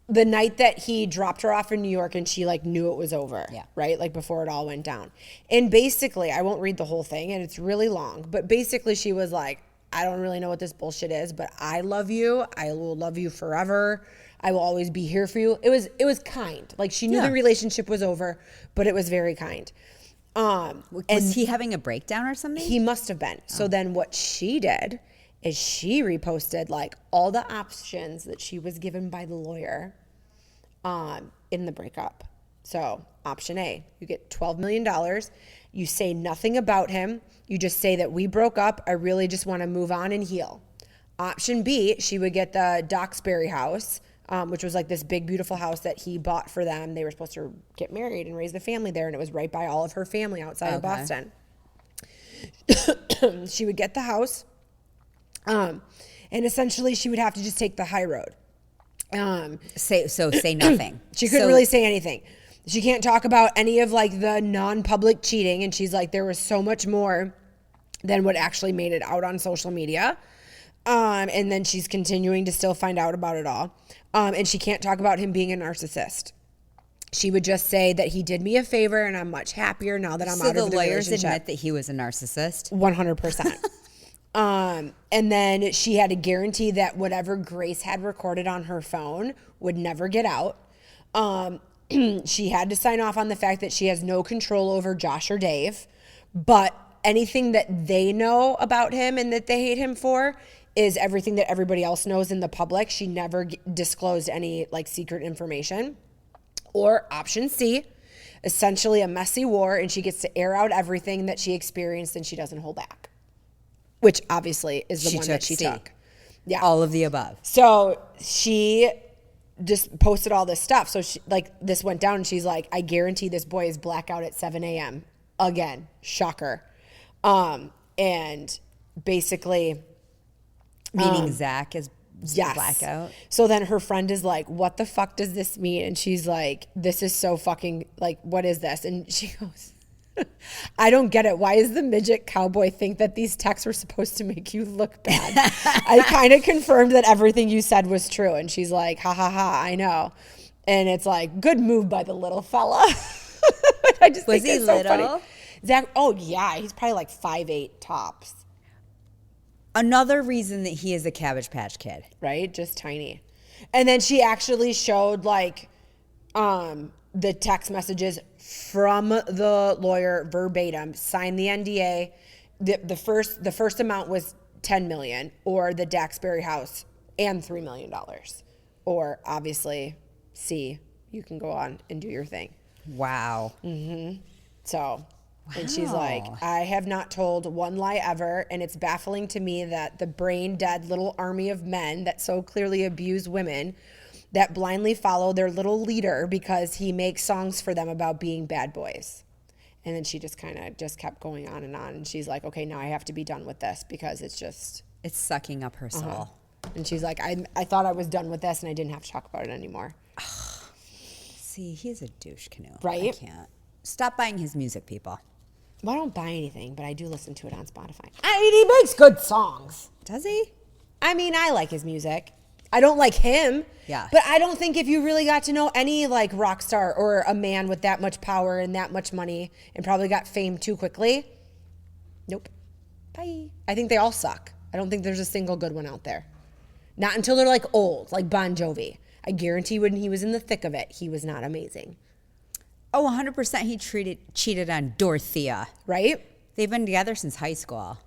the night that he dropped her off in New York and she like knew it was over. Yeah. Right? Like before it all went down. And basically, I won't read the whole thing and it's really long, but basically she was like, I don't really know what this bullshit is, but I love you. I will love you forever. I will always be here for you. It was kind. Like she knew the relationship was over, but it was very kind. Was he having a breakdown or something? He must have been. So then what she did is she reposted like all the options that she was given by the lawyer in the breakup. So option A, you get $12 million. You say nothing about him. You just say that we broke up. I really just want to move on and heal. Option B, she would get the Doxbury house, which was like this big, beautiful house that he bought for them. They were supposed to get married and raise the family there, and it was right by all of her family outside of Boston. She would get the house, and essentially she would have to just take the high road. Say nothing. She couldn't really say anything. She can't talk about any of like the non-public cheating, and she's like, there was so much more than what actually made it out on social media. And then she's continuing to still find out about it all. And she can't talk about him being a narcissist. She would just say that he did me a favor and I'm much happier now that I'm out of the relationship. So the lawyers admit that he was a narcissist? 100%. And then she had to guarantee that whatever Grace had recorded on her phone would never get out. She had to sign off on the fact that she has no control over Josh or Dave, but anything that they know about him and that they hate him for is everything that everybody else knows in the public. She never disclosed any like secret information. Or option C, essentially a messy war, and she gets to air out everything that she experienced and she doesn't hold back, which obviously is the one that she took. Yeah. All of the above. So she just posted all this stuff. So she, like, this went down and she's like, I guarantee this boy is blackout at 7 a.m. Again, shocker. And basically, meaning Zach is yes. blackout. So then her friend is like, what the fuck does this mean? And she's like, this is so fucking, like, what is this? And she goes, I don't get it. Why does the midget cowboy think that these texts were supposed to make you look bad? I kind of confirmed that everything you said was true. And she's like, ha ha ha, I know. And it's like, good move by the little fella. I just was think he it's so little? funny. Zach, oh yeah, he's probably like 5'8" tops. Another reason that he is a Cabbage Patch Kid. Right? Just tiny. And then she actually showed like the text messages from the lawyer verbatim, signed the NDA. The first amount was $10 million, or the Daxbury house, and $3 million. Or obviously, C, you can go on and do your thing. Wow. So, and she's like, I have not told one lie ever, and it's baffling to me that the brain dead little army of men that so clearly abuse women, that blindly follow their little leader because he makes songs for them about being bad boys. And then she just kind of just kept going on. And she's like, okay, now I have to be done with this because it's just. It's sucking up her soul. And she's like, I thought I was done with this and I didn't have to talk about it anymore. See, he's a douche canoe. Right? I can't. Stop buying his music, people. Well, I don't buy anything, but I do listen to it on Spotify. I mean, he makes good songs. Does he? I mean, I like his music. I don't like him. Yeah. But I don't think if you really got to know any like rock star or a man with that much power and that much money and probably got fame too quickly, nope. Bye. I think they all suck. I don't think there's a single good one out there. Not until they're like old, like Bon Jovi. I guarantee when he was in the thick of it, he was not amazing. Oh, 100% he cheated on Dorothea. Right? They've been together since high school.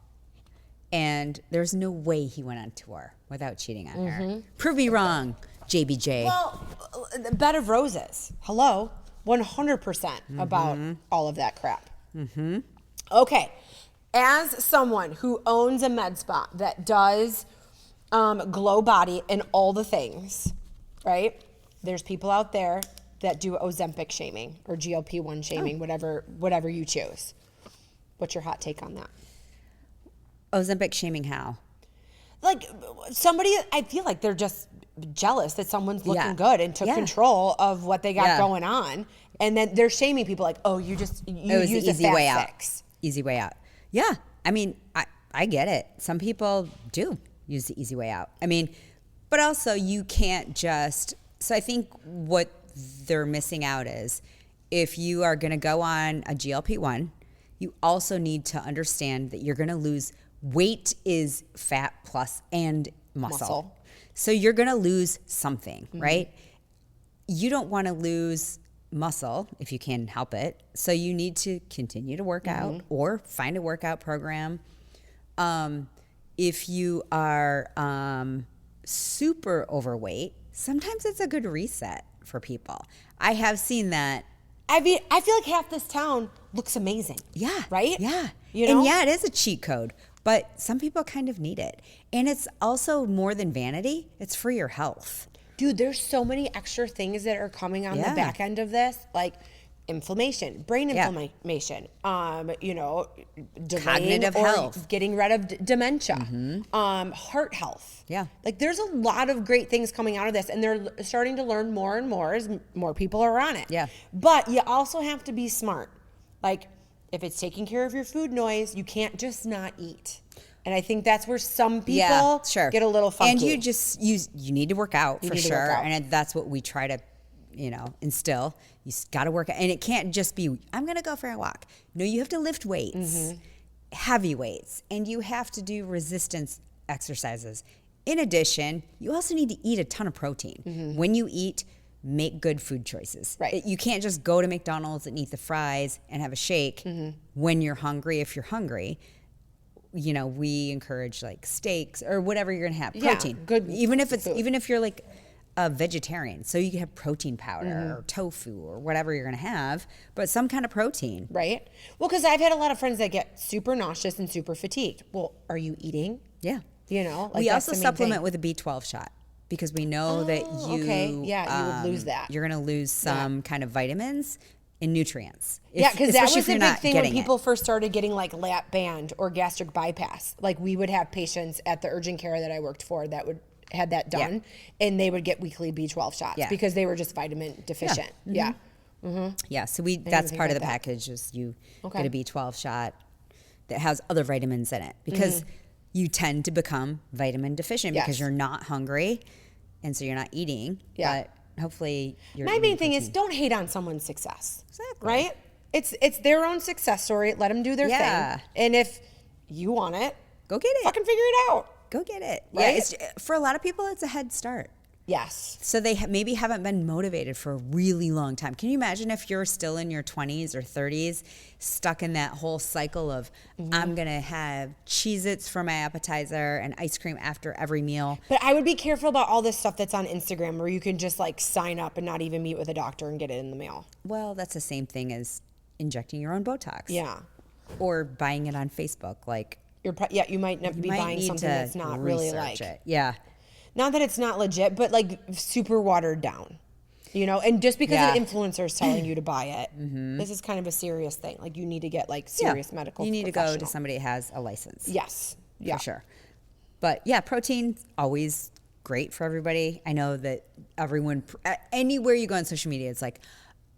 And there's no way he went on tour without cheating on her. Prove me wrong, JBJ. Well, Bed of Roses. Hello? 100% about all of that crap. Okay. As someone who owns a med spa that does glow body and all the things, right? There's people out there that do Ozempic shaming or GLP-1 shaming, whatever you choose. What's your hot take on that? Ozempic shaming how? Like somebody, I feel like they're just jealous that someone's looking good and took control of what they got going on. And then they're shaming people like, oh, you use the easy way out. Easy way out. Yeah. I mean, I get it. Some people do use the easy way out. I mean, but also you can't just, so I think what they're missing out is if you are going to go on a GLP-1, you also need to understand that you're going to lose weight is fat plus and muscle. So you're going to lose something, right? You don't want to lose muscle if you can help it. So you need to continue to work out or find a workout program. If you are super overweight, sometimes it's a good reset for people. I have seen that. I mean, I feel like half this town looks amazing. Yeah. Right? Yeah. You know? And yeah, it is a cheat code, but some people kind of need it. And it's also more than vanity. It's for your health. Dude, there's so many extra things that are coming on the back end of this, like inflammation, brain inflammation, cognitive health, getting rid of dementia, heart health. Yeah. Like there's a lot of great things coming out of this, and they're starting to learn more and more as more people are on it. Yeah. But you also have to be smart. Like if it's taking care of your food noise, you can't just not eat. And I think that's where some people get a little funky. And you need to work out for sure. And that's what we try to, instill. You got to work out. And it can't just be, I'm going to go for a walk. No, you have to lift weights, heavy weights, and you have to do resistance exercises. In addition, you also need to eat a ton of protein. When you eat, make good food choices. Right. You can't just go to McDonald's and eat the fries and have a shake when you're hungry, if you're hungry. We encourage like steaks or whatever you're gonna have. Protein. Yeah, good. Even if you're like a vegetarian, so you can have protein powder or tofu or whatever you're gonna have, but some kind of protein. Right. Well, because I've had a lot of friends that get super nauseous and super fatigued. Well, are you eating? Yeah. We also supplement with a B12 shot because we know that you would lose that. You're gonna lose some kind of vitamins and nutrients. Because that was a big thing when people first started getting like lap band or gastric bypass. Like we would have patients at the urgent care that I worked for that had that done, and they would get weekly B12 shots because they were just vitamin deficient. Yeah. Yeah. So that's part of the package is you get a B12 shot that has other vitamins in it because you tend to become vitamin deficient because you're not hungry, and so you're not eating. Yeah. But hopefully my main thing is don't hate on someone's success. Exactly. Right? It's their own success story. Let them do their thing. And if you want it, go get it. Fucking figure it out. Go get it. Right? Yeah, for a lot of people, it's a head start. Yes. So they maybe haven't been motivated for a really long time. Can you imagine if you're still in your 20s or 30s, stuck in that whole cycle of I'm going to have Cheez-Its for my appetizer and ice cream after every meal? But I would be careful about all this stuff that's on Instagram where you can just like sign up and not even meet with a doctor and get it in the mail. Well, that's the same thing as injecting your own Botox. Yeah. Or buying it on Facebook. Like, you might not be buying something that's not really like it. Yeah. Not that it's not legit, but like super watered down, and just because an influencer is telling you to buy it, this is kind of a serious thing. Like you need to get like serious medical. You need to go to somebody that has a license. Yes. Yeah. For sure. But yeah, protein's always great for everybody. I know that everyone, anywhere you go on social media, it's like,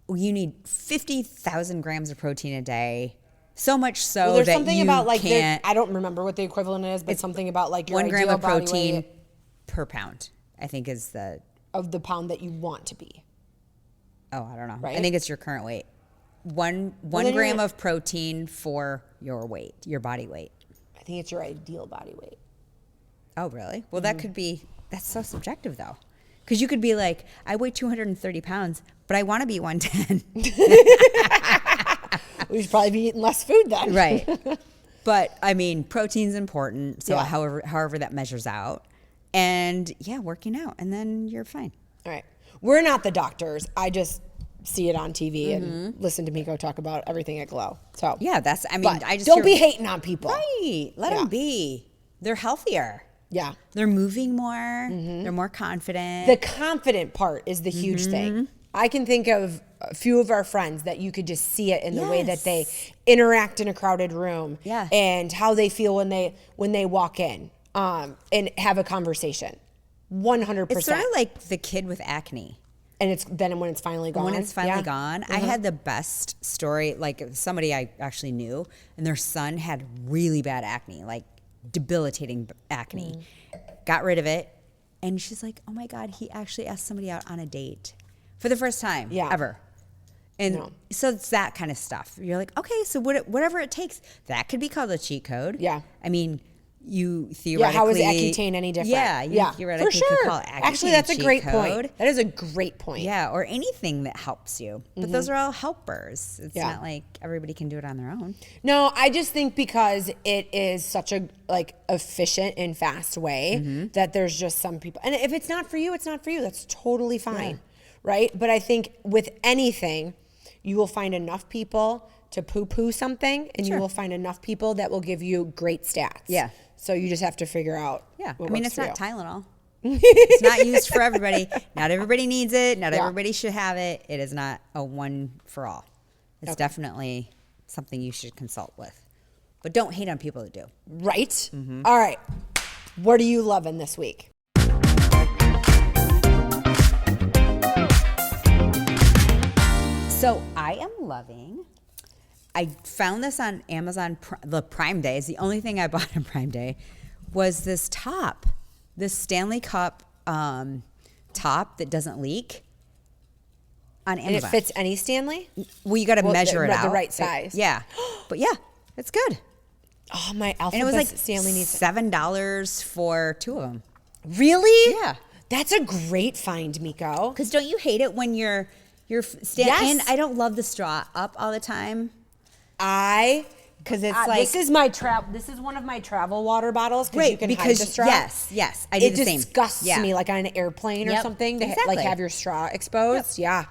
you need 50,000 grams of protein a day. So much so there's that something you about like can't. I don't remember what the equivalent is, but it's something about like your 1 gram of body protein weight per pound, I think is the pound that you want to be. Oh, I don't know. Right? I think it's your current weight. One gram of protein for your weight, your body weight. I think it's your ideal body weight. Oh, really? Well, that's so subjective though. Because you could be like, I weigh 230 pounds, but I want to be 110. We should probably be eating less food then. Right. But I mean, protein's important. So Yeah. however that measures out. And yeah, working out. And then you're fine. All right. We're not the doctors. I just see it on TV and listen to Meko talk about everything at Glow. So Yeah, I just don't be hating on people. Right. Let them be. They're healthier. Yeah. They're moving more. They're more confident. The confident part is the huge thing. I can think of a few of our friends that you could just see it in the way that they interact in a crowded room and how they feel when they walk in and have a conversation. 100%. It's sort of like the kid with acne. And it's then when it's finally gone. When it's finally gone. I had the best story, like somebody I actually knew, and their son had really bad acne, like debilitating acne. Got rid of it. And she's like, oh my God, he actually asked somebody out on a date for the first time ever. And so it's that kind of stuff. You're like, okay, so whatever it takes, that could be called a cheat code. Yeah. I mean, you theoretically. How is Accutane any different? Yeah, you theoretically for sure. could call it Accutane. Actually, that's a great code. point. That is a great point. Yeah, or anything that helps you. But those are all helpers. It's not like everybody can do it on their own. No, I just think because it is such a efficient and fast way that there's just some people. And if it's not for you, it's not for you. That's totally fine. Right? But I think with anything, you will find enough people to poo-poo something, and you will find enough people that will give you great stats. Yeah. So you just have to figure out what I mean, works it's for not you. Tylenol. It's not used for everybody. Not everybody needs it. Not everybody should have it. It is not a one for all. It's definitely something you should consult with. But don't hate on people that do. Right? All right. What are you loving this week? So I am loving, I found this on Amazon, the Prime Day is the only thing I bought on Prime Day, was this top, this Stanley Cup top that doesn't leak on Amazon. And it fits any Stanley? Well, you got to measure it out. The right size. Yeah. But yeah, it's good. Oh, my Alpha And it was like Stanley needs $7 for two of them. Really? Yeah. That's a great find, Meko. Because don't you hate it when you're Yes. and I don't love the straw up all the time. Because it's like this is one of my travel water bottles because you can hide the straw. Yes, I do the same. It disgusts me, like on an airplane or something, to like have your straw exposed. Yeah.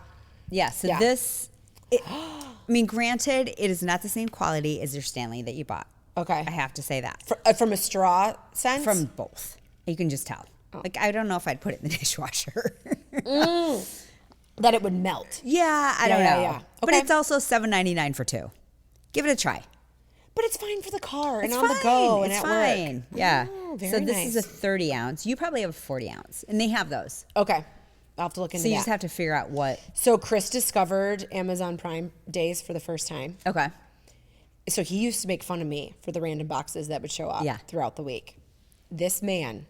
So this, I mean, granted, it is not the same quality as your Stanley that you bought. Okay, I have to say that from a straw sense. From both, you can just tell. Like I don't know if I'd put it in the dishwasher. That it would melt. Yeah, I don't know. Yeah. Okay. But it's also $7.99 for two. Give it a try. But it's fine for the car It's and on fine. the go and it's at fine. work. Yeah. Oh, very so this nice. is a 30 ounce. You probably have a 40 ounce, and they have those. Okay, I'll have to look into So you that. just have to figure out what. So Chris discovered Amazon Prime Days for the first time. Okay. So he used to make fun of me for the random boxes that would show up throughout the week. This man,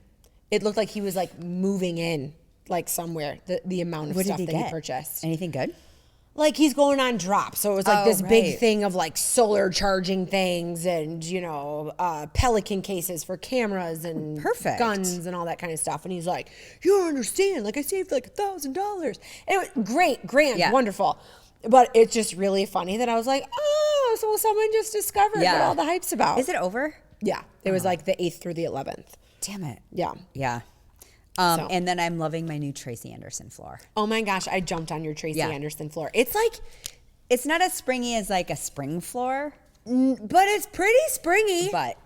it looked like he was like moving in like somewhere, the amount of What stuff did that he he get? purchased. Anything good? Like he's going on drop. So it was like this right. big thing of like solar charging things and, Pelican cases for cameras and Perfect. guns and all that kind of stuff. And he's like, you don't understand. Like I saved like $1,000. And it was great, grand, wonderful. But it's just really funny that I was like, oh, so someone just discovered what all the hype's about. Is it over? Yeah. It was like the 8th through the 11th. Damn it. Yeah. Yeah. And then I'm loving my new Tracy Anderson floor. Oh my gosh, I jumped on your Tracy Anderson floor. It's like, it's not as springy as like a spring floor, but it's pretty springy. but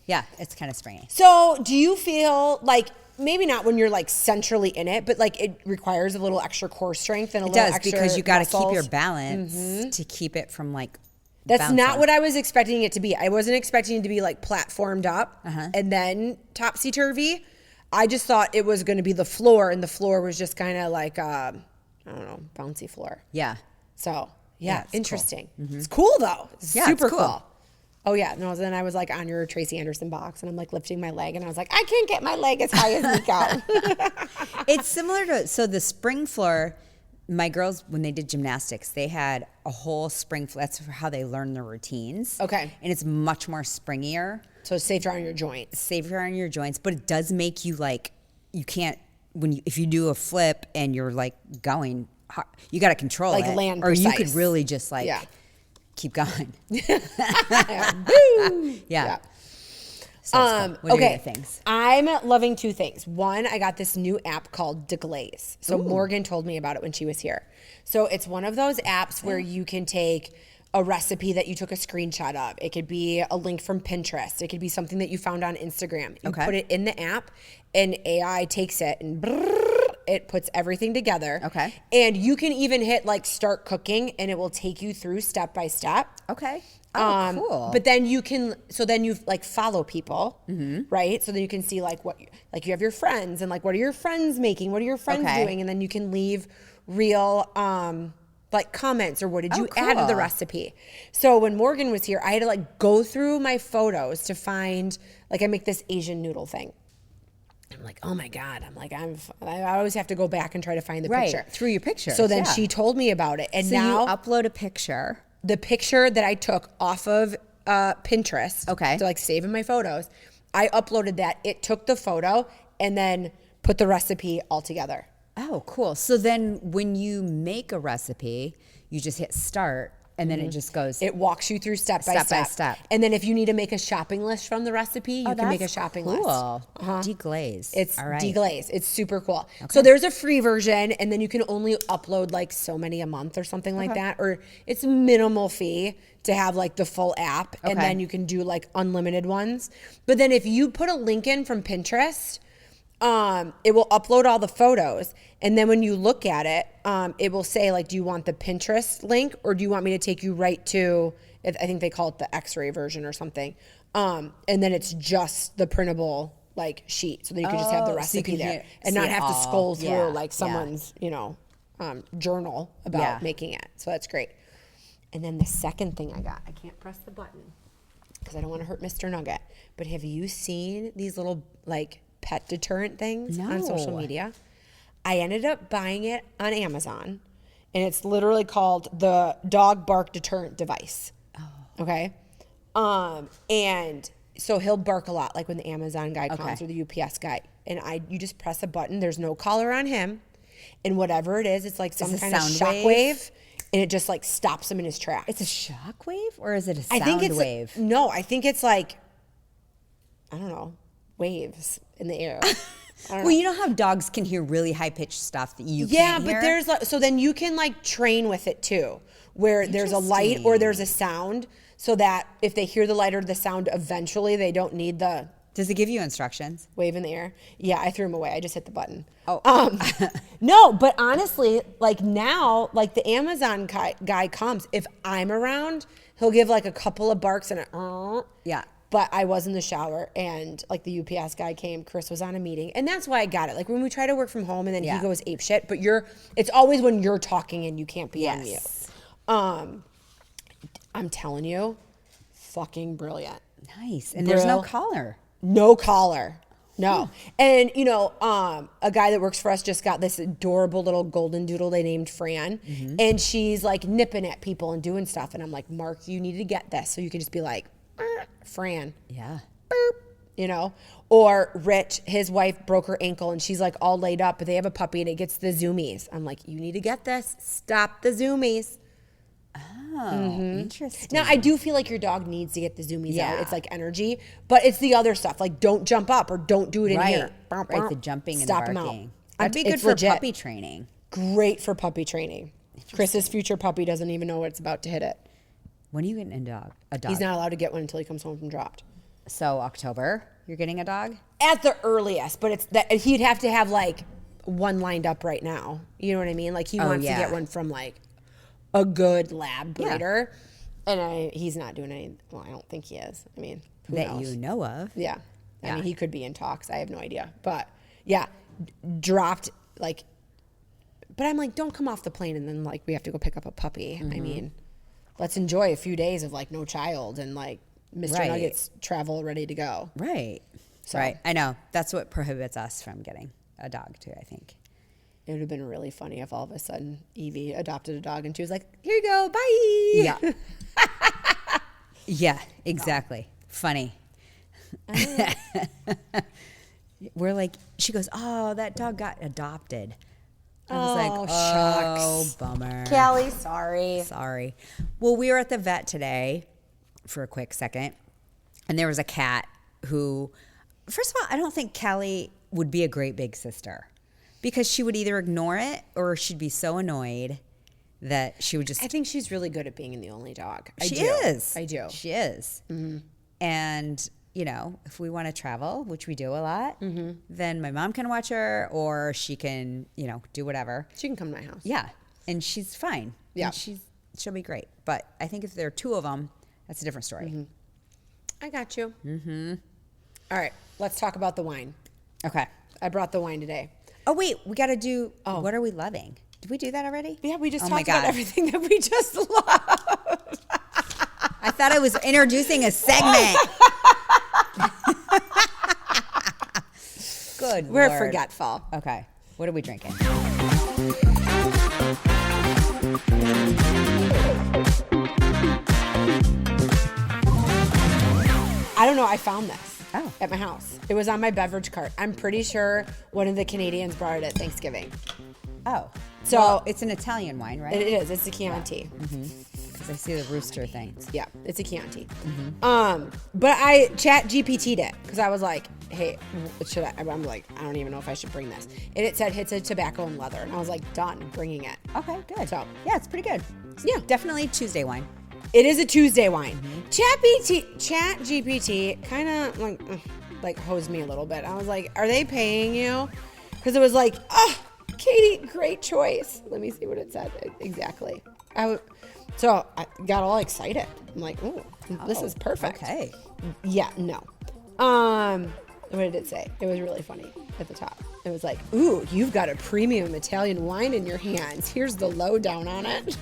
yeah, it's kind of springy. So do you feel like, maybe not when you're like centrally in it, but like it requires a little extra core strength and a little extra because you got to keep your muscles? balance to keep it from like That's bouncing. not what I was expecting it to be. I wasn't expecting it to be like platformed up and then topsy-turvy. I just thought it was going to be the floor, and the floor was just kind of like, I don't know, bouncy floor. Yeah. So, it's interesting. Cool. It's cool, though. It's super it's cool. Oh, yeah. No, then I was like on your Tracy Anderson box, and I'm like lifting my leg, and I was like, I can't get my leg as high as Meko. It's similar to, so the spring floor, my girls, when they did gymnastics, they had a whole spring floor. That's how they learn their routines. Okay. And it's much more springier. So it's safer on your joints. Safer on your joints, but it does make you like, you can't, if you do a flip and you're like going, you got to control like it. land or precise. You could really just like keep going. Yeah. So what are your things? I'm loving 2 things. One, I got this new app called Deglaze. So Morgan told me about it when she was here. So it's one of those apps where you can take a recipe that you took a screenshot of. It could be a link from Pinterest. It could be something that you found on Instagram. You put it in the app, and AI takes it and it puts everything together. Okay. And you can even hit like start cooking, and it will take you through step by step. Okay. Oh, cool. But then you like follow people, right? So then you can see like what, like you have your friends and like what are your friends making? What are your friends doing? And then you can leave real like comments or what did you add to the recipe? So when Morgan was here, I had to like go through my photos to find, like I make this Asian noodle thing. I'm like, oh my God. I'm like, I always have to go back and try to find the picture. Through your picture. So then she told me about it. And so now you upload a picture. The picture that I took off of Pinterest to like save in my photos, I uploaded that. It took the photo and then put the recipe all together. Oh, cool. So then when you make a recipe, you just hit start and then it just goes. It walks you through step by step. And then if you need to make a shopping list from the recipe, you can make a shopping list. Cool. Deglaze. It's all right. Deglaze. It's super cool. Okay. So there's a free version, and then you can only upload like so many a month or something like that. Or it's minimal fee to have like the full app, and then you can do like unlimited ones. But then if you put a link in from Pinterest, it will upload all the photos, and then when you look at it, it will say like, do you want the Pinterest link or do you want me to take you right to, I think they call it the X-ray version or something, and then it's just the printable like sheet, so then you can just have the recipe there and not have to scroll through like someone's journal about making it. So that's great. And then the second thing I got, I can't press the button because I don't want to hurt Mr. Nugget, but have you seen these little like pet deterrent things on social media? I ended up buying it on Amazon, and it's literally called the dog bark deterrent device. Okay. And so he'll bark a lot, like when the Amazon guy comes or the UPS guy, and you just press a button. There's no collar on him, and whatever it is, it's like some kind of shockwave, and it just like stops him in his tracks. It's a shockwave, or is it a sound wave? No, I think it's like, I don't know, waves in the air. Well, you know how dogs can hear really high-pitched stuff that you can't hear? But there's like, so then you can like train with it too, where there's a light or there's a sound, so that if they hear the light or the sound, eventually they don't need the. Does it give you instructions? Wave in the air. Yeah, I threw them away. I just hit the button. Oh. No, but honestly, like now, like the Amazon guy comes, if I'm around, he'll give like a couple of barks and yeah. But I was in the shower, and like the UPS guy came, Chris was on a meeting, and that's why I got it. Like when we try to work from home and then he goes ape shit, but it's always when you're talking and you can't be on mute. I'm telling you, fucking brilliant. Nice. And there's no collar. No collar. No. And a guy that works for us just got this adorable little golden doodle they named Fran, and she's like nipping at people and doing stuff, and I'm like, Mark, you need to get this so you can just be like, Fran. Yeah. Boop, or Rich, his wife broke her ankle and she's like all laid up, but they have a puppy and it gets the zoomies. I'm like, you need to get this. Stop the zoomies. Oh, interesting. Now, I do feel like your dog needs to get the zoomies out. It's like energy, but it's the other stuff. Like, don't jump up or don't do it in here. Right, the jumping and Stop the barking. barking. That'd be good for puppy training. Great for puppy training. Chris's future puppy doesn't even know it's about to hit it. When are you getting a dog? He's not allowed to get one until he comes home from dropped. So October, you're getting a dog? At the earliest, but it's that he'd have to have like one lined up right now. You know what I mean? Like he wants to get one from like a good lab breeder, and he's not doing any. Well, I don't think he is. I mean, who that knows? you know of? Yeah. I mean, he could be in talks. I have no idea, but yeah, dropped like. But I'm like, don't come off the plane and then like we have to go pick up a puppy. I mean. Let's enjoy a few days of like no child and like Mr. Nugget's travel ready to go. Right. So. Right. I know. That's what prohibits us from getting a dog too, I think. It would have been really funny if all of a sudden Evie adopted a dog and she was like, here you go, bye. Yeah. Yeah, exactly. Funny. We're like, she goes, oh, that dog got adopted. I was like, shucks. Bummer. Callie, sorry. Sorry. Well, we were at the vet today for a quick second, and there was a cat who, first of all, I don't think Callie would be a great big sister because she would either ignore it or she'd be so annoyed that she would just. I think she's really good at being the only dog. She is. I do. She is. Mm-hmm. And, you know, if we want to travel, which we do a lot, then my mom can watch her or she can, you know, do whatever. She can come to my house. Yeah. And she's fine. Yeah. And she'll be great. But I think if there are two of them, that's a different story. Mm-hmm. I got you. Mm-hmm. All right. Let's talk about the wine. Okay. I brought the wine today. Oh, wait. We got to do, what are we loving? Did we do that already? Yeah, we just talked about everything that we just love. I thought I was introducing a segment. Good We're Lord. forgetful. Okay. What are we drinking? I don't know. I found this Oh. at my house. It was on my beverage cart. I'm pretty sure one of the Canadians brought it at Thanksgiving. Oh. So well, it's an Italian wine, right? it is. It's a Chianti. Because I see the rooster things. Yeah, it's a Chianti. But I chat GPT'd it because I was like, hey, should I? I'm like, I don't even know if I should bring this. And it said it's a tobacco and leather. And I was like, done, bringing it. Okay, good. So, yeah, it's pretty good. Yeah. Definitely Tuesday wine. It is a Tuesday wine. Chat GPT kind of like hosed me a little bit. I was like, are they paying you? Because it was like, oh, Katie, great choice. Let me see what it said exactly. So I got all excited. I'm like, oh, this is perfect. Okay. Yeah, no. What did it say? It was really funny at the top. It was like, ooh, you've got a premium Italian wine in your hands. Here's the lowdown on it.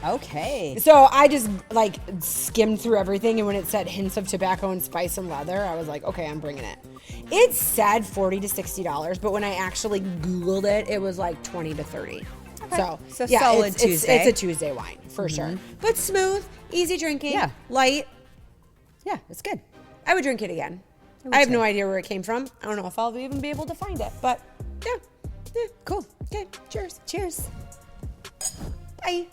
Okay. So I just like skimmed through everything, and when it said hints of tobacco and spice and leather, I was like, okay, I'm bringing it. It said $40 to $60, but when I actually Googled it, it was like $20 to $30. Okay. So yeah, solid Tuesday. It's a Tuesday wine for sure, but smooth, easy drinking, Yeah. light. Yeah, it's good. I would drink it again. I have no idea where it came from. I don't know if I'll even be able to find it, but yeah. Cool. Okay, cheers. Cheers. Bye.